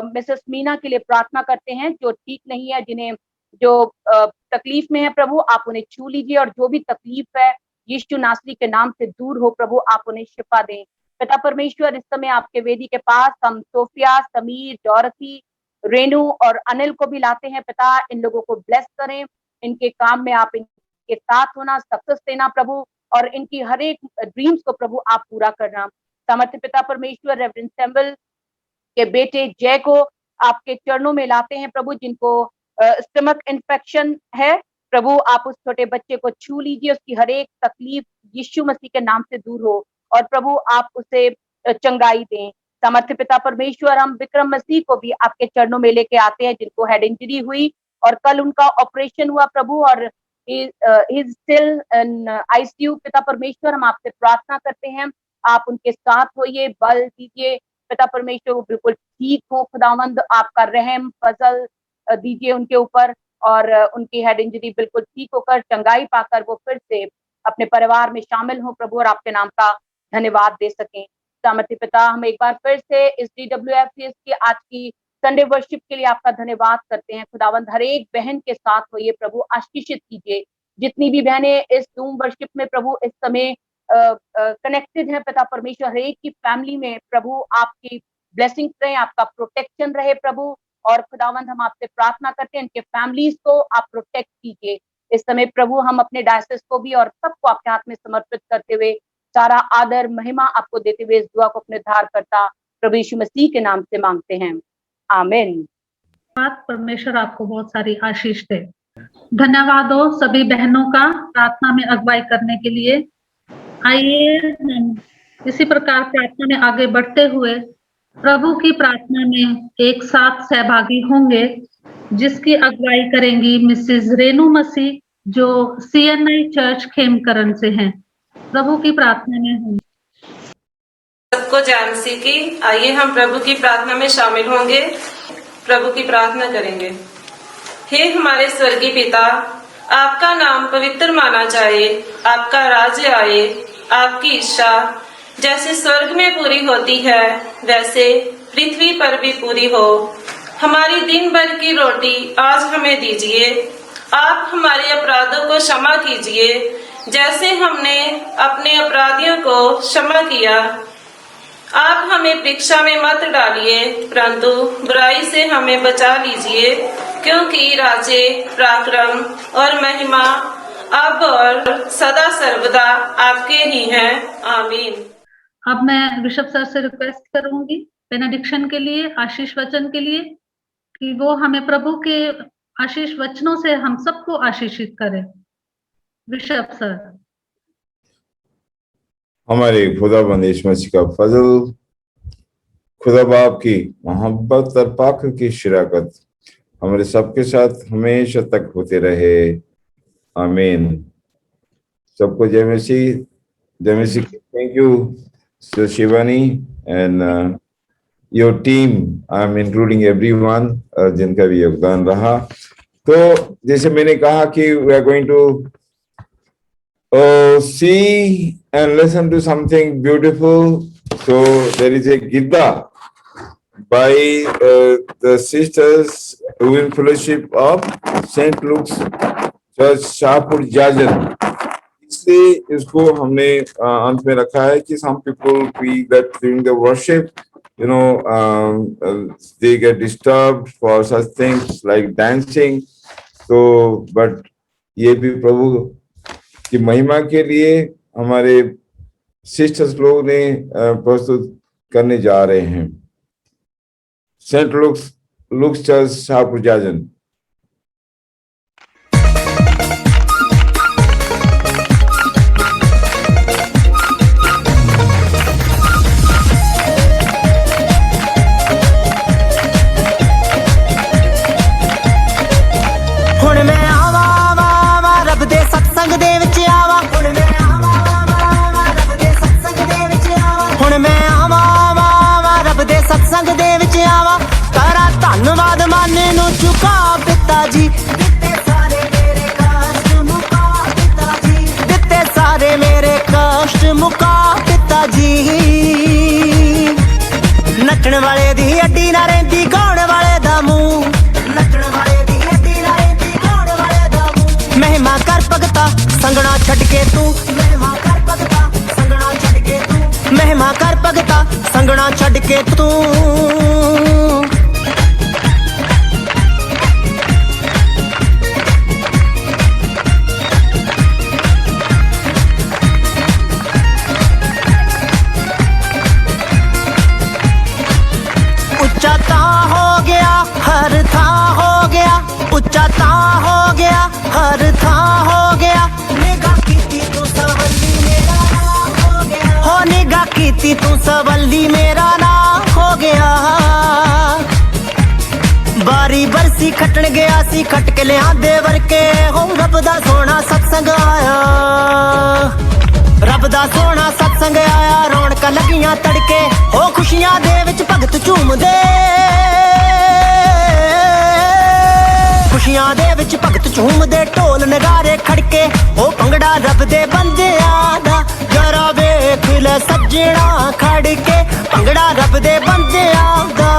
मिसेस मीना के लिए प्रार्थना करते हैं, जो ठीक नहीं है, जिन्हें जो तकलीफ में है प्रभु आप उन्हें छू लीजिए, और जो भी तकलीफ है यीशु नासरी के नाम से दूर हो प्रभु, आप उन्हें शिफा दें। पिता परमेश्वर, इस समय आपके वेदी के पास हम सोफिया, समीर, डॉरथी, रेनू और अनिल को भी लाते हैं। पिता इन लोगों को ब्लेस करें, इनके काम में आप इनके साथ होना, सक्सेस देना प्रभु, और इनकी हर एक ड्रीम्स को प्रभु आप पूरा करना। सामर्थ्य पिता परमेश्वर, रेवरेंड सैमुअल के बेटे जय को आपके चरणों में लाते हैं प्रभु, जिनको स्टमक इन्फेक्शन है प्रभु, आप उस छोटे बच्चे को छू लीजिए, उसकी हर एक तकलीफ यीशु मसीह के नाम से दूर हो, और प्रभु आप उसे चंगाई दें। सामर्थ्य पिता परमेश्वर, हम विक्रम मसीह को भी आपके चरणों में लेके आते हैं, जिनको हेड इंजरी हुई और कल उनका ऑपरेशन हुआ प्रभु, और इज स्टिल इन आईसीयू। पिता परमेश्वर, हम आपसे प्रार्थना करते हैं, आप उनके साथ होइए, बल दीजिए पिता परमेश्वर, वो बिल्कुल ठीक हो। खुदावंद आपका रहम फजल दीजिए उनके ऊपर, और उनकी हेड इंजरी बिल्कुल ठीक होकर चंगाई पाकर वो फिर से अपने परिवार में शामिल हो प्रभु, और आपके नाम का धन्यवाद दे सकें। सामर्थ्य पिता, हम एक बार फिर से इस DWFCS की आज की संडे वर्शिप के लिए आपका धन्यवाद करते हैं। खुदावंद हर एक बहन के साथ होइए प्रभु, आशीषित कीजिए जितनी भी बहनें इस जूम वर्शिप में प्रभु इस समय कनेक्टेड है पिता परमेश्वर, हर एक की फैमिली में प्रभु आपकी ब्लेसिंग्स रहे, आपका प्रोटेक्शन रहे प्रभु, और खुदावंद हम आपसे प्रार्थना करते हैं इनके फैमिलीज को आप प्रोटेक्ट कीजिए। इस समय प्रभु हम अपने डायसिस को भी और सबको आपके हाथ में समर्पित करते हुए सारा आदर महिमा आपको देते हुए इस दुआ को अपने धार करता प्रभु यीशु मसीह के नाम से मांगते हैं, आमीन। परमेश्वर आपको बहुत सारी आशीष दे। धन्यवाद हो सभी बहनों का प्रार्थना में अगुवाई करने के लिए। आइए हम इसी प्रकार प्रार्थना में आगे बढ़ते हुए प्रभु की प्रार्थना में एक साथ सहभागी होंगे, जिसकी अगुवाई करेंगी मिसेस रेनू मसीह, जो CNI चर्च खेमकरन से हैं। प्रभु की प्रार्थना में होंगे। सबको जय मसीह की। आइए हम प्रभु की प्रार्थना में शामिल होंगे, प्रभु की प्रार्थना करेंगे। हे हमारे स्वर्गीय पिता, आपका नाम पवित्र माना जाए, आपका राज्य आए, आपकी इच्छा जैसे स्वर्ग में पूरी होती है वैसे पृथ्वी पर भी पूरी हो। हमारी दिन भर की रोटी आज हमें दीजिए। आप हमारे अपराधों को क्षमा कीजिए जैसे हमने अपने अपराधियों को क्षमा किया। आप हमें परीक्षा में मत डालिए, परंतु बुराई से हमें बचा लीजिए, क्योंकि राज्य, पराक्रम और महिमा अब और सदा सर्वदा आपके ही हैं, आमीन। अब मैं बिशप सर से रिक्वेस्ट करूंगी बेनेडिक्शन के लिए, आशीष वचन के लिए, कि वो हमें प्रभु के आशीष वचनों से हम सबको आशीषित करें। Bishop sir. हमारे खुदाबंद यीशु मसीह का फजल, खुदा बाप की मोहब्बत और पाक की शराकत हमारे सबके साथ हमेशा तक होते रहे, आमीन। सबको जय मसीह, जय मसीह। Thank you Sister Shivani and your team, I'm including everyone जिनका भी योगदान रहा। तो जैसे मैंने कहा कि we are going to see and listen to something beautiful. So there is a Gita by the Sisters Women Fellowship of St. Luke's Church, Shahpur जाजन। इसलिए इसको हमने अंत में रखा है कि some people feel that during the worship, you know, they get disturbed for such things like dancing. So, but ये भी प्रभु की महिमा के लिए हमारे सिस्टर्स लोग ने प्रस्तुत करने जा रहे हैं। Saint Luke's church, Shahpur Jajan. ਹੁਣ ਮੈਂ संगना छड़ के तू महिमा कर भगता संगना छड़ के तू महिमा कर भगता संगना छड़ के तू उच्चा तां हो गया हर थां हो गया उच्चा तां हो गया हर थां हो गया निगाह कीती तू सवल्ली मेरा नाम हो गया हो निगाह कीती तू सवल्ली मेरा नाम हो गया बारी बरसी खटन गया सी खट के लिया देवर के हो रब दा सोना सत्संग आया रब दा सोना सत्संग आया रौनक लगियां तड़के हो खुशियां दे विच भगत झूमदे खुशियां दे विच भगत झूमदे ढोल नगारे खड़के हो भंगड़ा रब दे बंदियां दा जरा वेख ले सज्जणा खड़के भंगड़ा रब दे बंदियां दा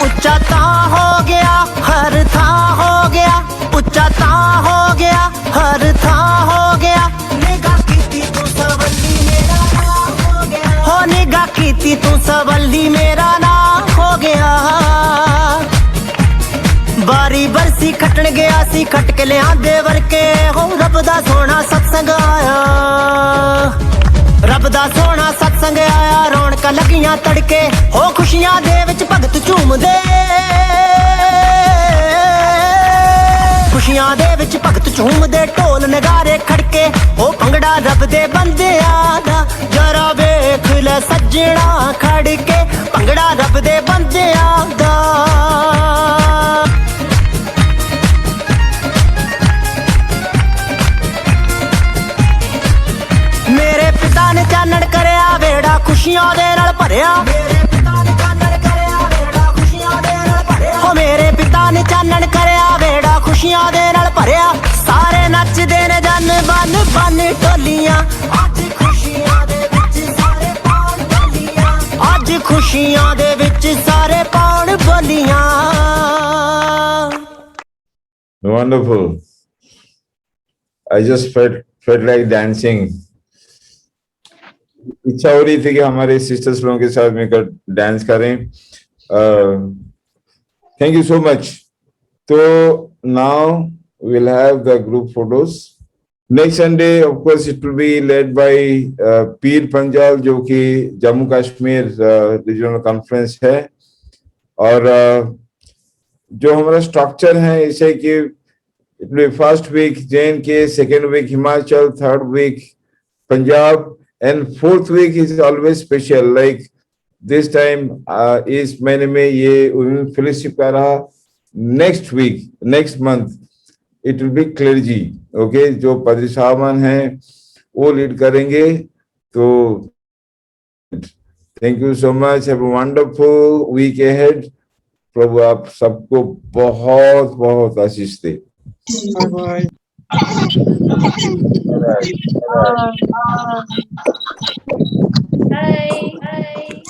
उच्चा तां हो गया हर थां हो गया उच्चा तां हो गया हर थां हो गया निगाह कीती तू सवल्ली मेरा नाम हो गया हो निगाह कीती तू सवल्ली मेरा नाम हो गया बारी बरसी खटन गया सी खट के लिया देवर के हो रब दा सोना सत्संग आया रब दा सोना सत्संग आया रौनक लगियां तड़के हो खुशियां दे विच भगत झूमदे खुशियां दे विच भगत झूमदे ढोल नगारे खड़के हो भंगड़ा रब दे बंदियां दा जरा वेख ले सज्जणा खड़के भंगड़ा रब दे बंदियां दा मेरे पिता ने चानण करया वेड़ा खुशियां दे नाल भरिया मेरे पिता ने चानण करया वेड़ा खुशियां दे नाल भरिया हो मेरे पिता ने चानण करया वेड़ा खुशियां दे नाल भरिया सारे नचदे ने जन बन बन ढोलियां अज खुशियां दे विच सारे पाउण बोलियां अज खुशियां दे विच सारे पाउण बोलियां Wonderful. I just felt like dancing. इच्छा हो रही थी कि हमारे सिस्टर्स लोगों के साथ मिलकर डांस करें. Thank you so much. तो now we'll have the group photos. Next Sunday, of course, it will be led by Pir Panjal, जो कि जम्मू कश्मीर रीजनल कॉन्फ्रेंस है. और जो हमारा स्ट्रक्चर है इसे कि it will be first week J&K, second week Himachal, third week Punjab, and fourth week is always special. Like this time इस महीने में ये वुमेन फेलोशिप का रहा. Next week, next month, it will be clergy. Okay, जो पादरी साहबान हैं वो लीड करेंगे. तो thank you so much. Have a wonderful week ahead. प्रभु आप सबको बहुत बहुत आशीष दे. Bye.